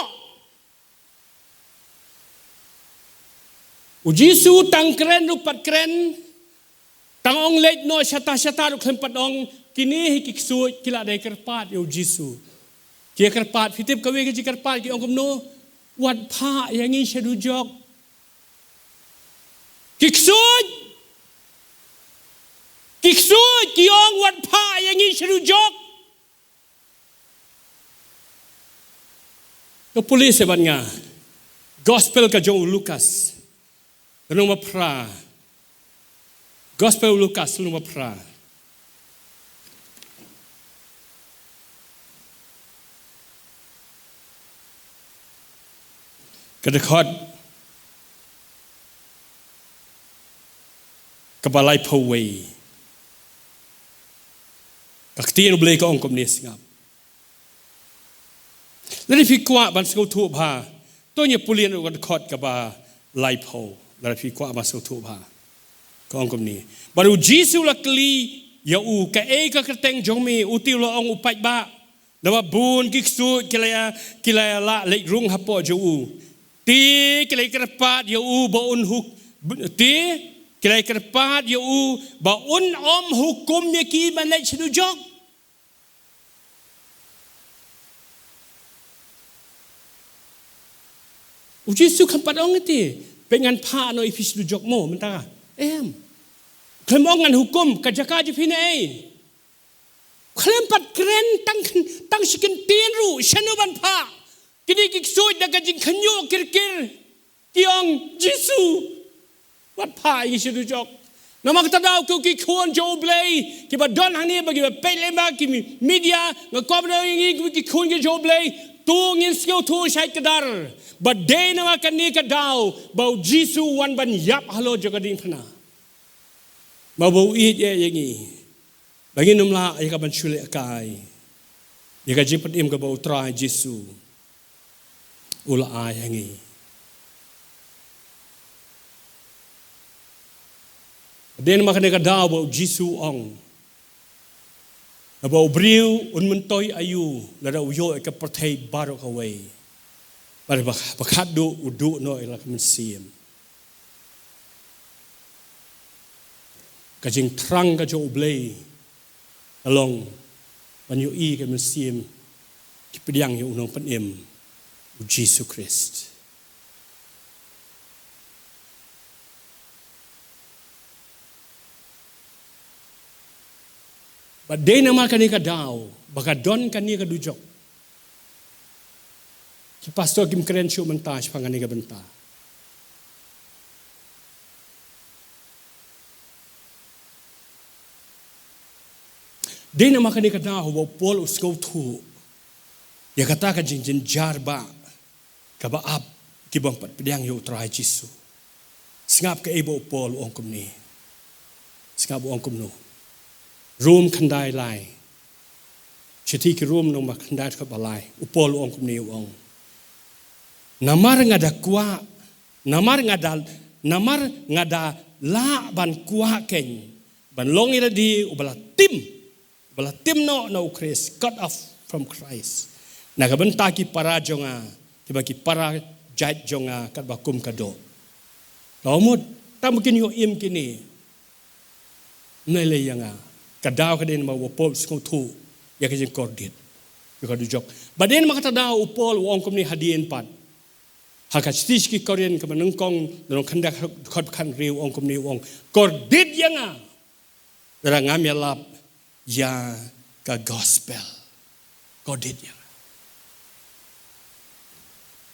U Jisu tang keren lupat keren. Tang ong leit no syata-syata lu klempat ong kini hikiksu kila dai kerpat yo Jisu. Kia kerpat fitip kawe ke kerpat ki ong kumno wat pha yang I Dujok. Kiksud ki ong wat pha yang I Dujok. Ko polis seban nga gospel ka jong Lukas. Kanong mapra. Gospel Lukas kanong mapra. Kadakot kabalay paway. Kaktiin ublay ka ong komnis ngap. Lari fikwa ban sko tu ba. Tonya pulien u kadakot ka ba lay paw. Lari fikwa ban sko tu ba. Ka ong komni. Baru Jisu lakli ya u ka e ka kerteng jongmi util lo ong upat ba. Nawa bun kiksu kilaya la lek rung hapo jo u. Ti kilay kerpat ya u baun huk ti kilay kerpat ya u baun hukum nya ki manai Dujok. Uji su kan padong iti pengan pa no ipis Dujok mo mentara klemongan hukum kajaka je pinai klempat keren tang sikin tinru shanuban pa kini kiksud da kajing kanyo kirkir kiong Jisu wat pa I Dujok namak tadaw ko ki khon jo blay ki ba don hani ba ki ba pelema ki media ngakob na ngi ki khon ki jo blay tungin skill tu syait kedar ba day na makani kadaw ba Jisu wan ban yap halo jo kading phana ba bo I ye yangi bangin numla ay ka ban shule kai ye ka jipat im ka ba utrai Jisu ula ai hangi den makane ka daw ba Jisu ong ba Briew un mentoy ayu la da uyo ka perthai barok away ba khadu udu no ila ka mensim ka jing trang ka jo blay along ban yu I ka mensim ki pediang yu unong panem Jisu Christ. But day na makani ka daw, baka don kani ka Dujok. Ki pastor kim krensyo mentas pangani ka benta. Day na makani ka daw, wa Paul usko tu. Ya kata ka jing jarba. Kabaab kibang patpidang yo try Jisu. Singap ka ibo Paul ong kumni. Singap ong kumno. Room kandai lai. Chiti ki room nong makandai ka balai. Upol ong kumni ong. Namar ngada kwa, namar ngada la ban kwa ken. Ban long ila di ubala tim no Christ, cut off from Christ. Nagabenta ki para jonga tiba ki para jait jonga kat bakum kado. Laumut tam mungkin yo im kini. Nele yanga kadaw kadin ma wopol skong tu ya kajing kordit. Yo Dujok. Baden makata daw upol wong kumni hadien pat. Haka stis ki korean ka manungkong nong kandak khot kan riu wong kumni wong kordit yanga. Dara ngam ya lap ya ka gospel. ก็เด็ดอย่าง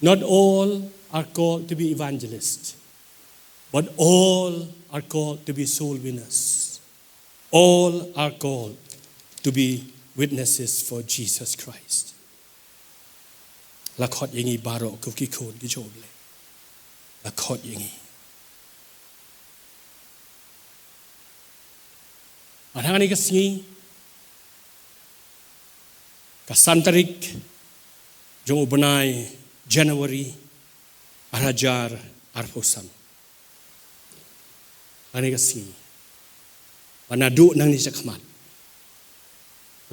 Not all are called to be evangelists, but all are called to be soul winners. All are called to be witnesses for Jesus Christ. ละครอย่างนี้บาโรกุกิโคนกิโจเลยละครอย่างนี้มาทางนี้ก็สิ่งกับสันตริกจงอุปนัย January arajar arposan อันนี้ก็สิ่งวันนั้นดูนั่งนี่จะขมัด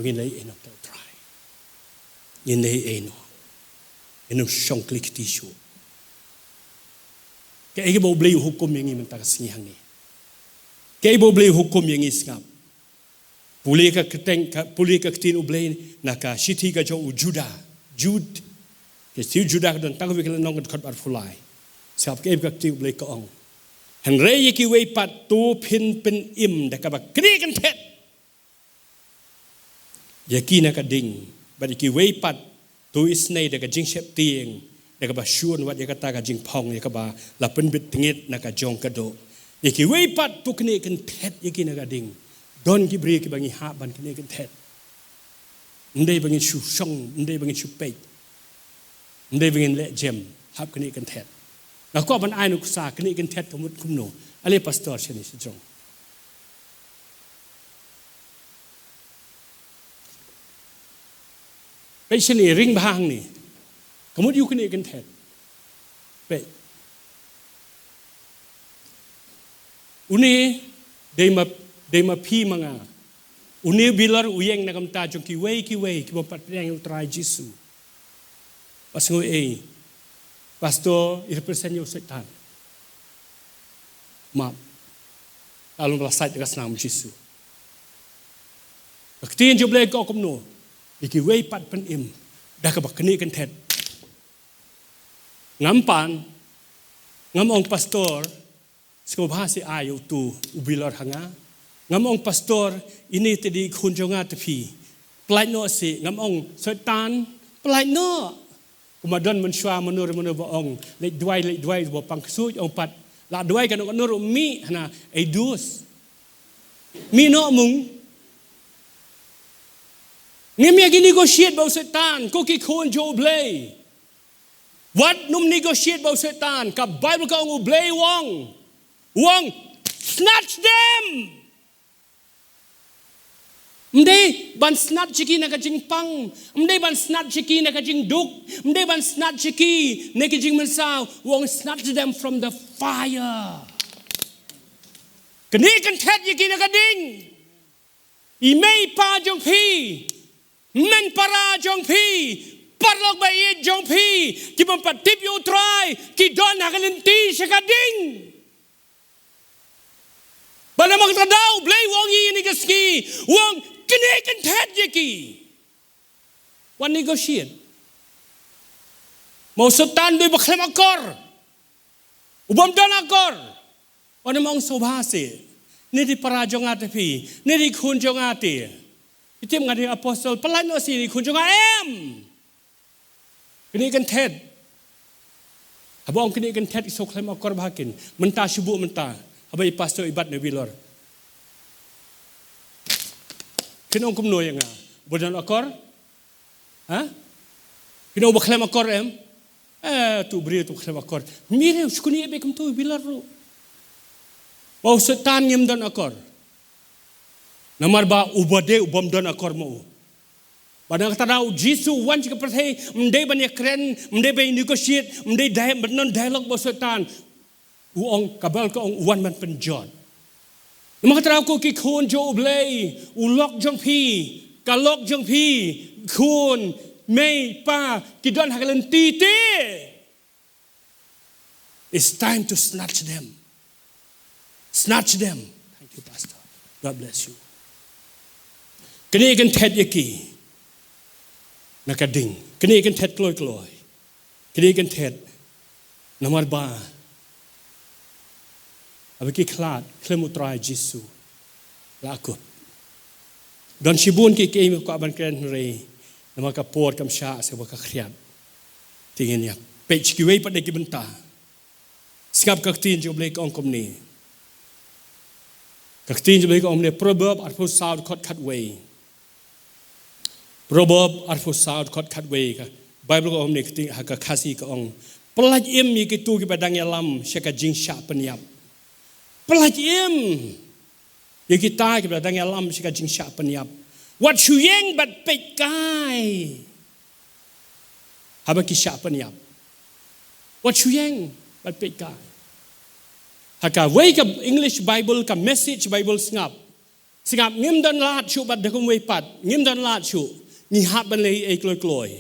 begin lay in of the try in lay in of shong klik tisu ke ege bo blei hukum yang ini mentaka singi hangi ke ege bo blei hukum yang ini singap puli ka keteng puli ka ketin ublei naka shiti ka jo juda jud ke tiu juda don taku wikala nong khot bar fulai singap ke ege ka ketin ublei ka ong han re yiki wei pat tu pin pen im da ka ba kri kan phet yaki na ka ding ba yaki wei pat tu isnei da ka jing shep tieng da ka ba shuan wat yaka ta ka jing phong yaka ba la pen bit ngit na ka jong ka do yaki wei pat tu kne kan phet yaki na ka ding don ki bri ki bangi ha ban kne kan phet ndai bangi shu shong ndai bangi shu pe ndai bangi le jem hap kne kan phet na ko ban ai nu sa kne kan phet kumut kumno ale pastor cheni si jongไปเฉลี่ยริงบางนี่ขมุดอยู่กันเองกันแทนไปอุนี้ได้มาพี่มังอ่ะอุนี้บิลล์อุยเองนักมตาจงคิเวคิบปัดแรงอุตรายจิสุปัสงเอปัสโตอิรเปอร์เซนยูสิตันมาอารมณ์ละไซต์กับสนามจิสุบางทีนจุบเล่ก็กำโนiki wei pat pen im dah ka bakni kan thet ngam pan ngam ong pastor sko bhasi ayu tu ubilor hanga ngam ong pastor ini tedi khunjonga tepi plai no si ngam ong setan plai no kumadon menshwa menur ba ong le dwai bo pangsu ong pat la dwai kan nur mi hana edus mi no mung Ngemi agi negotiate bau setan, ko ki khon jo blay. What num negotiate bau setan, ka Bible ka ngu blay wong snatch them. Mdei ban snatch chiki na ka jing pang, mdei ban snatch chiki na ka jing duk, mdei ban snatch chiki na ka jing mensaw, wong snatch them from the fire. Kani kan thet yiki na ka ding. Imei pa jong pi. Men para jong pi parlok bai jong pi ki pampatip yu try ki don hakalenti sakading bala magtadaw blay wong ni gaski wong kini kan thet yaki one negotiate mau setan doi bakhlem akor ubam don akor one mong sobhase ni di para jong ate ni di khun jong ate Itu mengadi apostol pelan osi kunjung am. Kini kan ted. Abang kini kan ted isok lem akor bahakin. Mentah subuh mentah. Abai pastor ibat nabi lor. Kini ongkum no yang bodan akor? Ha? Kini obak lem akor am? Tu Briew tu lem akor. Mire skuni bekum tu bilar ru. Bau setan nyem dan akor. Namar ba ubade ubam don akor mo. Badang tara Jisu wan jika perthai mendai banyak keren mendai banyak negotiate mendai benon dialog bo setan. Uong kabal ka ong wan man penjot. Namar tara ko ki khon jo blay ulok jong pi kalok jong pi khon mei pa ki don hakalan tite. It's time to snatch them. Snatch them. Thank you, Pastor. God bless you. Kini kan thet yaki nakading kini kan thet kloy kini kan thet namar ba abiki khlad klemutrai Jisu lakut don shibun ki ke ko ban kren re nama ka por kam sha se wa ka khriat tingin yak page ki wei pa de ki benta skap ka tin jo blek ong kom ni ka tin jo blek ong ne proverb ar fu sound khot khat wei proverb ar fu sound khot khat wei ka bible ko ong ne tin ha ka khasi ka ong pelaj im mi ki tu ki padang yalam se ka jing sha penyap pelaj im ye ki ta ki padang yalam se ka jing sha penyap what chuyeng bat pek kai haba ki sha penyap what chuyeng bat pek kai haka wei ka English Bible ka message Bible singap ngim dan lat chu bat de kum wei pat ngim dan lat chu ni hab ban le e kloi kloi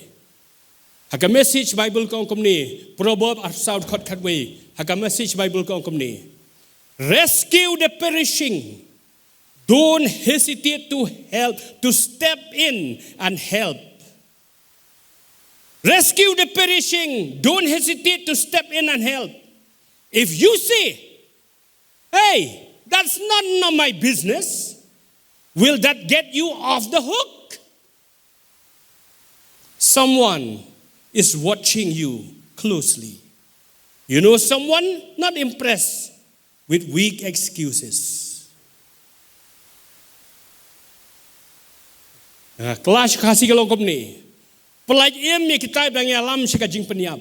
haka message Bible ko kom ni proverb ar sound khot khat wei haka message Bible ko kom ni rescue the perishing. Don't hesitate to help, to step in and help. Rescue the perishing. Don't hesitate to step in and help. If you say, hey, that's none of my business, will that get you off the hook? Someone is watching you closely. You know someone not impressed with weak excuses. Kelas kasih kalau kau ni, pelaj im ni kita bang alam sekajing penyap.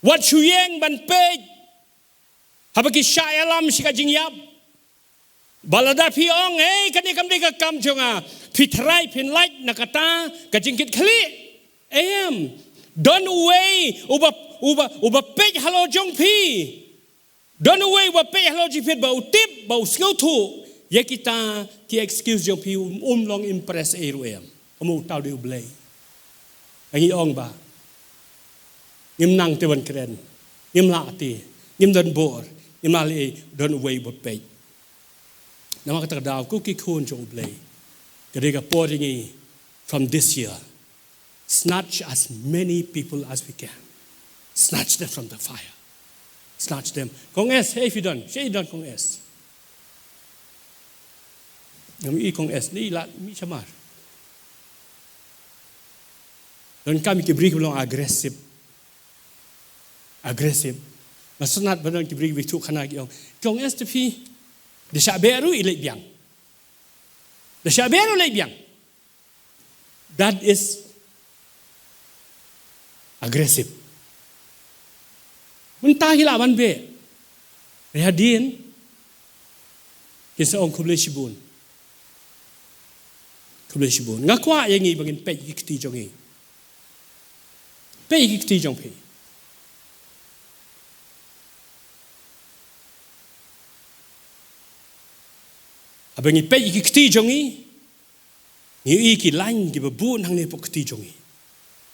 Wat chuyeng ban pej, apa kisah alam sekajing yap. Balada piong, kani kamdi ka kam jonga, pitrai pin light nakata kajing kit kali. Don't away uba pej halo jong pi. Don't away uba pej halo jipit bau tip bau skill tu. Ya kita ki excuse jong pi long impress ruem. Kamu tahu dia blay. Angi ong ba. Ngim nang te wan kren. Ngim la ti. Ngim dan bor. Ngim la li don away bot pay. Nama kata daw ku ki khun jong blay. Kadega pouring from this year. Snatch as many people as we can. Snatch them from the fire. Snatch them. Kong es, hey if you done. Say you done kong es. Kami kong es ni la mi chamar. Dan kami kibri belum agresif. Maksudnya benar kibri bitu khana kiong. Kong es tapi desha beru ilek biang. Desha beru ilek biang. That is agresif. Mentah hilawan be. Rehadin kisah ong kublai shibun. Ngakwa yang ni bangin pej ikti jongi. Pej ikti jong pe. Abangi pej ikti jongi. Ni ki lain ki babun hang ne pok ikti jongi.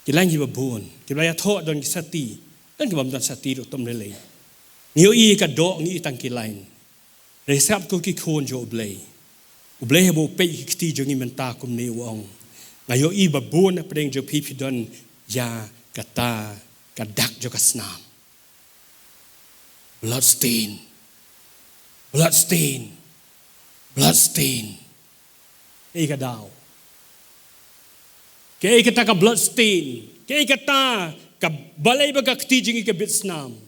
Ki lain ki babun, ki baya tho don ki sati. Dan ki bam don sati ro tom le. Ni ka do ni tang ki lain. Resap ko ki khon jo blay. Ubleh bo pe ikti jongi menta kum ne wong ngayo I babun na preng jo pipi don ya kata kadak jo kasnam bloodstain kadaw ke kata ka bloodstain ke kata ka balay ba ka kti jongi ka bitsnam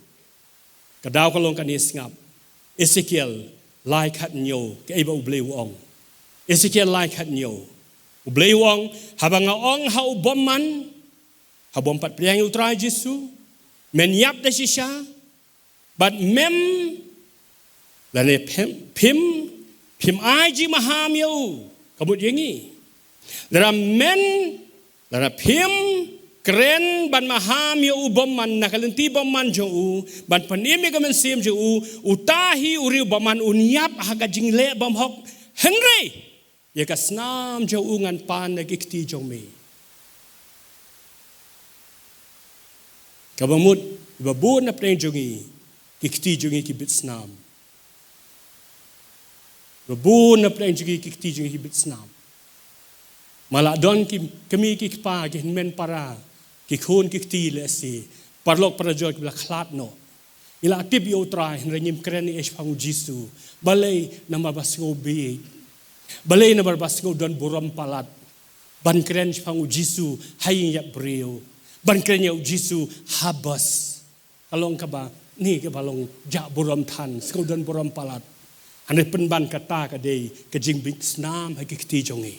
kadaw kalong kanis ngap Ezekiel like hat nyo ke iba ubleh wong Ezekiel like hat nyo. Ublay wong habang ong ha ubaman habang pat priang utray Jesu men yap da siya but mem lane pim ai ji maham yo kabut yengi lara men lara pim kren ban maham yo ubaman nakalenti baman jo ban panimi kamen sim jo utahi uri ubaman unyap haga jingle bam hok Henry ya kasnam jo ungan pan nagikti jong me. Kabamut babun na preng jongi kikti jongi kibitsnam. Babun na preng jongi kikti jongi kibitsnam. Mala don kami kikpa kihmen para kikhun kikti lesi parlok parajol kibla khlat no. Ila tip yo try nranyim kreni es pangu Jesu balay na mabasngo be. Balay na barbasngo don buram palat. ban keren pangu Jisu hai ya Briew ban keren ya Jisu habas kalong ka ba ni ka balong ja boram than skodan boram palat ane penban kata ka dei ka jing big snam hai ki ti jongi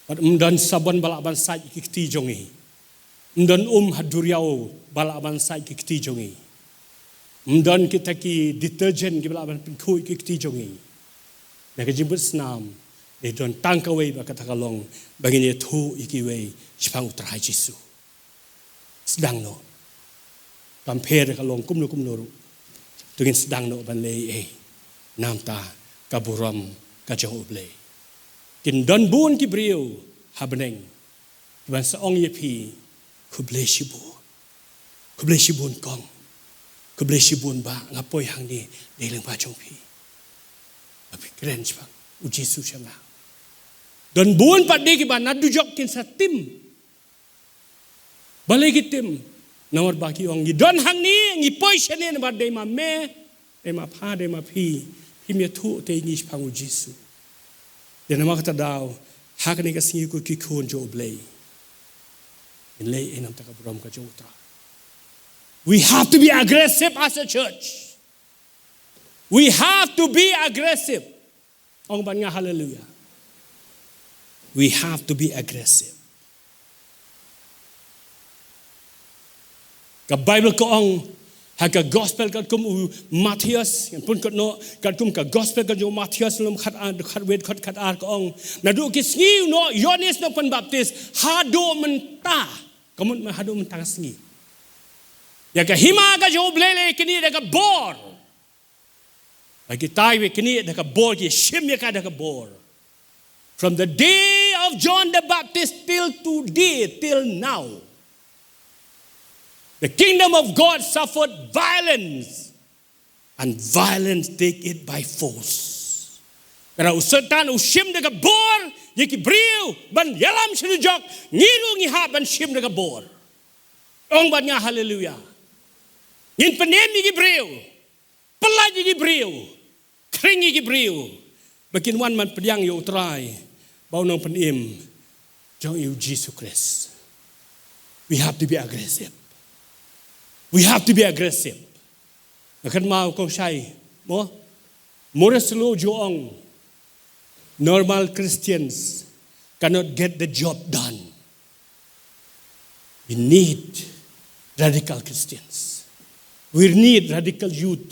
pat dan sabon balaban sai ki ti jongi dan haduriau balaban sai ki ti jongi dan kita ki detergent ki balaban pinkui ki ti jongi na ka jing big snam they don tangka wei ba kata kalong bagini thu iki wei chipang utrai Jisu sedang no tampere kalong kumno tungin sedang no ban lei namta kaburam ka jong uble kin don bun ki Briew habneng ban saong ye pi kuble shibun kong kuble shibun ba ngapoi hang ni deleng ba jong pi api keren chipang u Jisu changa don bun pat di ki ban na Dujok kin satim balai kitim nawar baki ong don hang ni ngi poi shene ba de ma me de ma pha de ma pi me thu te ngi pangu Jisu de na ma kata daw hak ni ka singi ku ki khon jo blei in lei enam ta ka brom ka jo tra we have to be aggressive as a church we have to be aggressive ong ban nga hallelujah we have to be aggressive ka Bible ko ang haka gospel kat kum Matthias kan pun kat no kat kum ka gospel kat jo Matthias lom khat wed khat ar ko ang na du ki sngi no Yohanes no pan baptis hado menta kamun ma hado menta sngi ya ka hima ka jo blele kini da ka bor bagi tai we kini da ka bor ki shim ya ka da ka bor from the day of John the Baptist till today till now the kingdom of God suffered violence, and violence take it by force. Kaya usultan usim na kabor, yaki Briew, ban yalam si Dujok, ngiru ngiha ban sim na kabor. Ong ban nga hallelujah. Yin panem yaki Briew, palad yaki Briew, kring yaki Briew. Bakin wan man padyang yu try, bau nang panem, jong yu Jesus Christ. We have to be aggressive. We have to be aggressive. Nakan mau kong say mo moraslo joong normal Christians cannot get the job done. We need radical Christians. We need radical youth.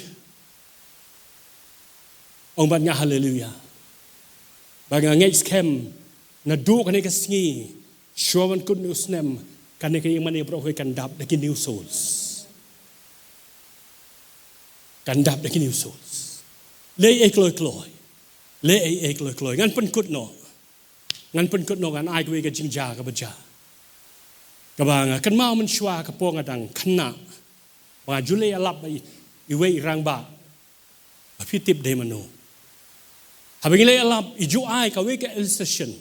Ong ban nga hallelujah. Bang ngay scam na du kanay kasngi shwaman kun usnem kanay kayang mani bro kan dap na new souls. Kandap na new souls. Lei kloy ngan pen kut no ngan ai kwe ka jingja ka baja ka bang kan mau men shwa ka pong adang khna ba jule alap iwe rang ba pitip de mano habing le alap iju ai ka we ka illustration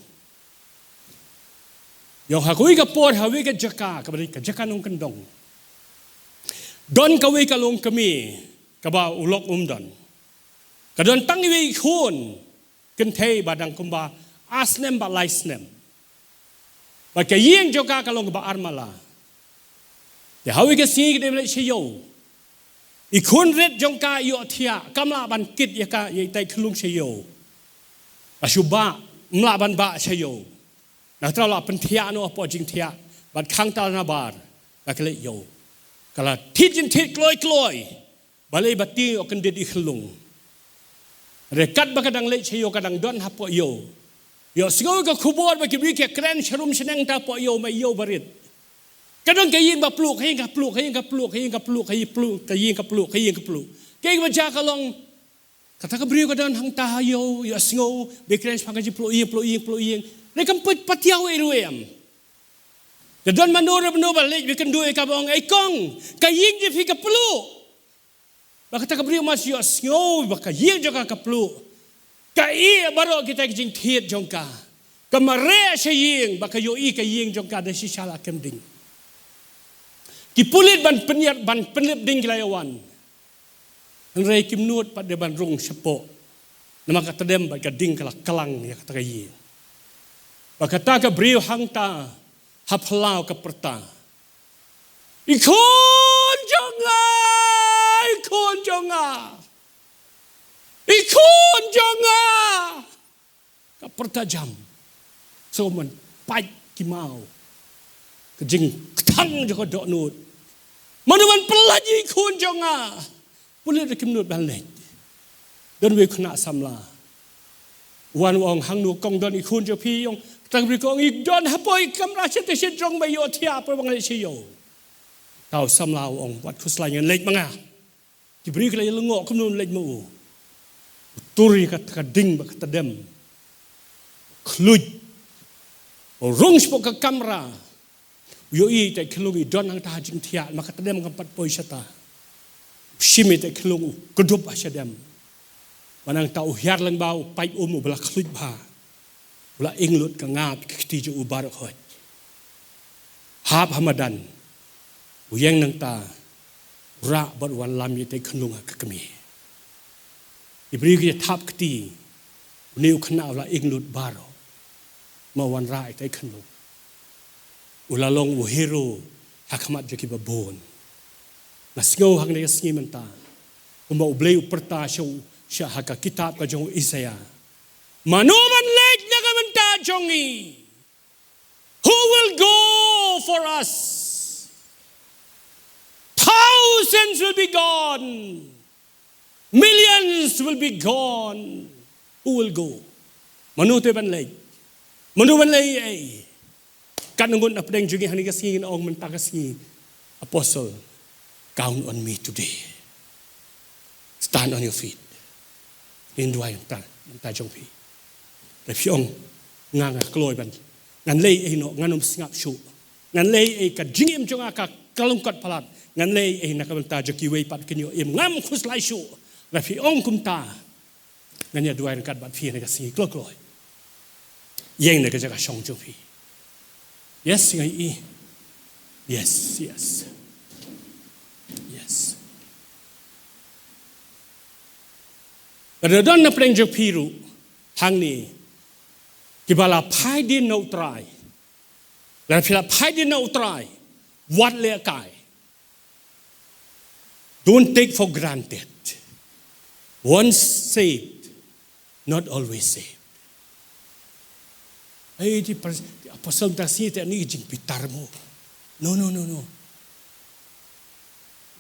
yo ha ko ka por ha we ka jaka ka bari ka jaka nong kandong don ka we ka long kami kaba ulok umdan kadon tangiwi khon Kynthet badang kumba asnem ba laisnem ba kayeng joka kalong ba armala ya hawi ke singi de le cheyo ikhon ret jongka yo thia kamla ban kit ya ka ye tai khlung cheyo ashuba mla ban ba cheyo na trala pen thia no po jing thia ban khang ta na bar ba kle yo kala thijin thit kloi balai bati akan dedi khlung rekat bakadang le cheyo kadang don hapo yo singo ka khubor ba kibi ke kren sharum seneng ta po yo mai yo barit kadang kayin ba pluk kayin ka pluk kay ba ja kalong kata ka Briew kadang hang ta yo singo be kren pagaji pluk yin le kam patiaw eruem kadon manora bno ba le we kan do e ka bong ai kong kayin je fi ka pluk bakata ka Briew mas yo singo baka yin joka ka pluk kai baro kita jing thiet jongka kamare saying baka yo i kaying jongka da si sala kemding ki pulit ban penyat ban penlip ding kilayawan ngrai kimnut pada ban rung sepo nama kata dem ba kading kala kalang ya kata yi ba kata ka Briew hang ta haplau ka perta ikon jonga ka perta jam so man pai ki mau ka jing thang jo ka do nut manuman pelaji ikon jonga boleh dak nut ban le don we khna samla wan wong hang nu kong don ikun jo pi yong tang bri kong ik don hapoi kamra chet se jong ba yo thia pa bang le chi yo tau samla ong wat khuslai ngan lek manga ki bri kle lengo kum nu lek mu turi ka ding ba ka dem khluj o rong spo ka kamera yo i te khlugi don hang ta jing thia ma ka dem ngam pat poi sata shimi te khlugu kudup asadem manang tau hiar lang bau pai bela khluj ba bela inglut ka ngap kiti jo ubar khot hab hamadan uyeng nang ta ra bar wan lam ye te khununga ka kami ibri ki thap kiti niu khna la inglut baro ma wan ra te khunu ulalong u hero hakmat je ki babon na singo hang ne singi menta umba ublei uperta show Syahaka kitab ka jong Isaya. Manuman lek na kamanta jongi. Who will go for us? Thousands will be gone. Millions will be gone. Who will go? Manu te ban lek. Manu ban lek ay. Kanungun apdeng jongi hani kasingin ong mentakasingin. Apostle, count on me today. Stand on your feet. Induai ta jong pi le phiong ngang kloi ban ngan lei e no nganum singap shu ngan lei e ka jingim jonga ka kalungkat palat ngan lei e na ka ta joki wei pat kinyo im ngam khus lai shu le phiong kum ta ngan ya duai kat bat phi ne ka singi kloi yeng ne ka ja ka shong jong pi yes singai i yes Radon na preng jo piru hang ni kibala pai din no try la phila pai din no try what le kai don't take for granted once saved not always saved ai di apostle ta si te ni jing pitar mo no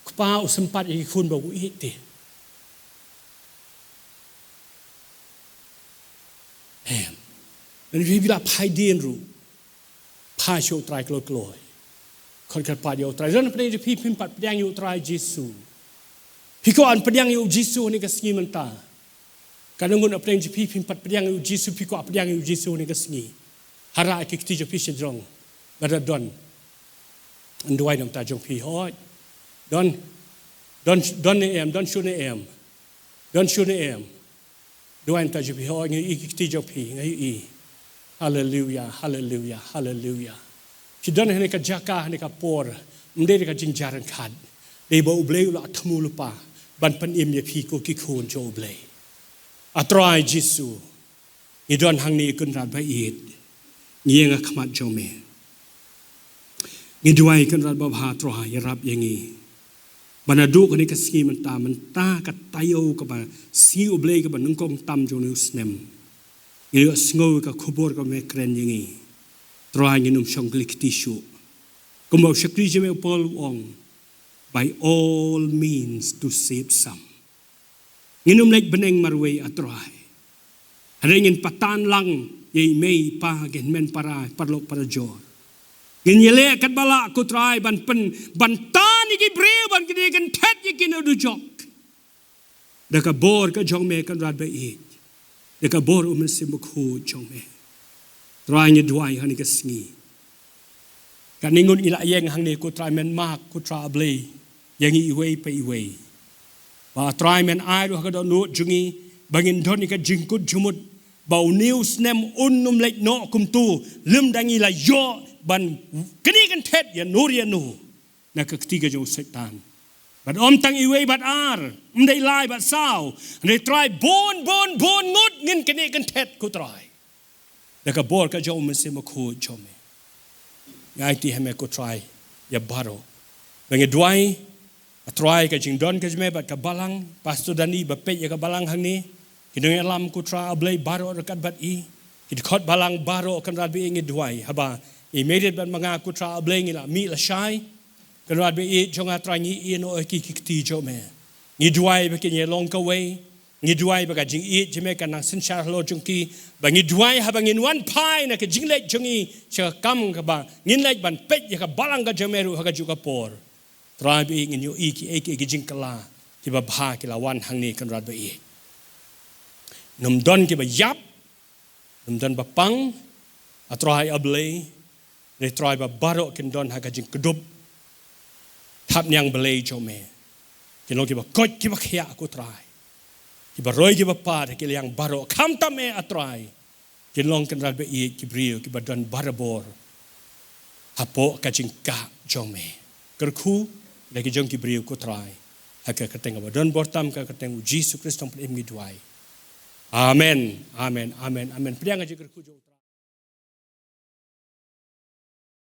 kpa usempat i khun ba u ite dan bila pai din ru pai show try kloi kon kan pa yo try ran pne pi pim pat pdang yo try Jesu piko an pdang yo Jesu ni ka sngi menta kanungun apdang pi pim pat pdang yo Jesu piko apdang yo Jesu ni ka sngi hara ki ti jo pi sedrong ngada don nduai nam ta jong pi hoi don ne em don shoot ne em Doan ta jupi ho ngi ikti jopi ngai i hallelujah ki don hene ka jaka hene ka por mde ka jinjaran khat de bo bleu la thmu lupa ban pan im ye phi ko ki khun jo blei atrai Jesu ni don hang ni kun rat ba it ngi nga khmat jo me ngi duai kun rat ba ha trai rap yengi Banadu kani kasih menta ka tayo ka ba si oblay ka ba nungkong tam jo news nem. Iyo singo ka kubor ka me kren yengi. Troa nginum syong klik tisu. Kumbaw syakri jeme upol ong by all means to save some. Nginum like beneng marway atroy. Haringin patan lang yay may pa gen men para parlok para jor. Ginyele kat bala ku try ban tani ki Briew ban ki Kynthet ki no Dujok. Daka bor ka jong me kan rad ba it. Daka bor simuk hu jong me. Try ni duai hani ka sngi. Kaningun ila yeng hang ni ku try men mak ku try blay. Yang iway pa iway. Ba try men ai do ka do no jungi bangin don ni ka jingkut jumut. Bau news nem unnum lek no kum tu lim dangi la yo ban kini Kynthet ya nur ya nu na ketiga jo setan But tang iwe but they lie but sao. And they try bone ngut ngin Kynthet ku try. Laka bor ka jo mesi maku jo me. Ngai ti hame ku try ya baro. Bengi duai a try ka jing don ka jme but ka balang pastor dani ba pe ya ka balang hang ni. Kidong alam ku try ablay baro rekat bat I. Kidkot balang baro kan rat bi ngi duai haba I made it ban mga ku try ablay ngila mi la shai. Kan rat bi I jong a try ni I no ki ti jo me. Ngi duai ba kin ye long ka way. Ngi duai ba ka jing I jme ka nang sin sha lo jong ki ba ngi duai ha ba ngin wan pai na ka jing le jong I cha kam ka ba ngin le ban pet ya ka balang ka jameru ha ka ju ka por try bi ngin yo I ki jing kala ki ba bha ki la wan hang ni kan rat ba I num don ki ba yap num don ba pang a try ablay ne try ba baro kin don ha ka jing kdup thap nyang blay jo me ki lo ki ba kot ki ba khia ku try ki ba roi ki ba pa ki liang baro kham ta me atrai ki long kan ral be I ki Briew ki ba don barabor hapo ka jing ka jome kerku lagi jong ki Briew ku trai ha ka teng ba don bortam ka teng Jesus Kristus pun imgi duai amen priang aja kerku jo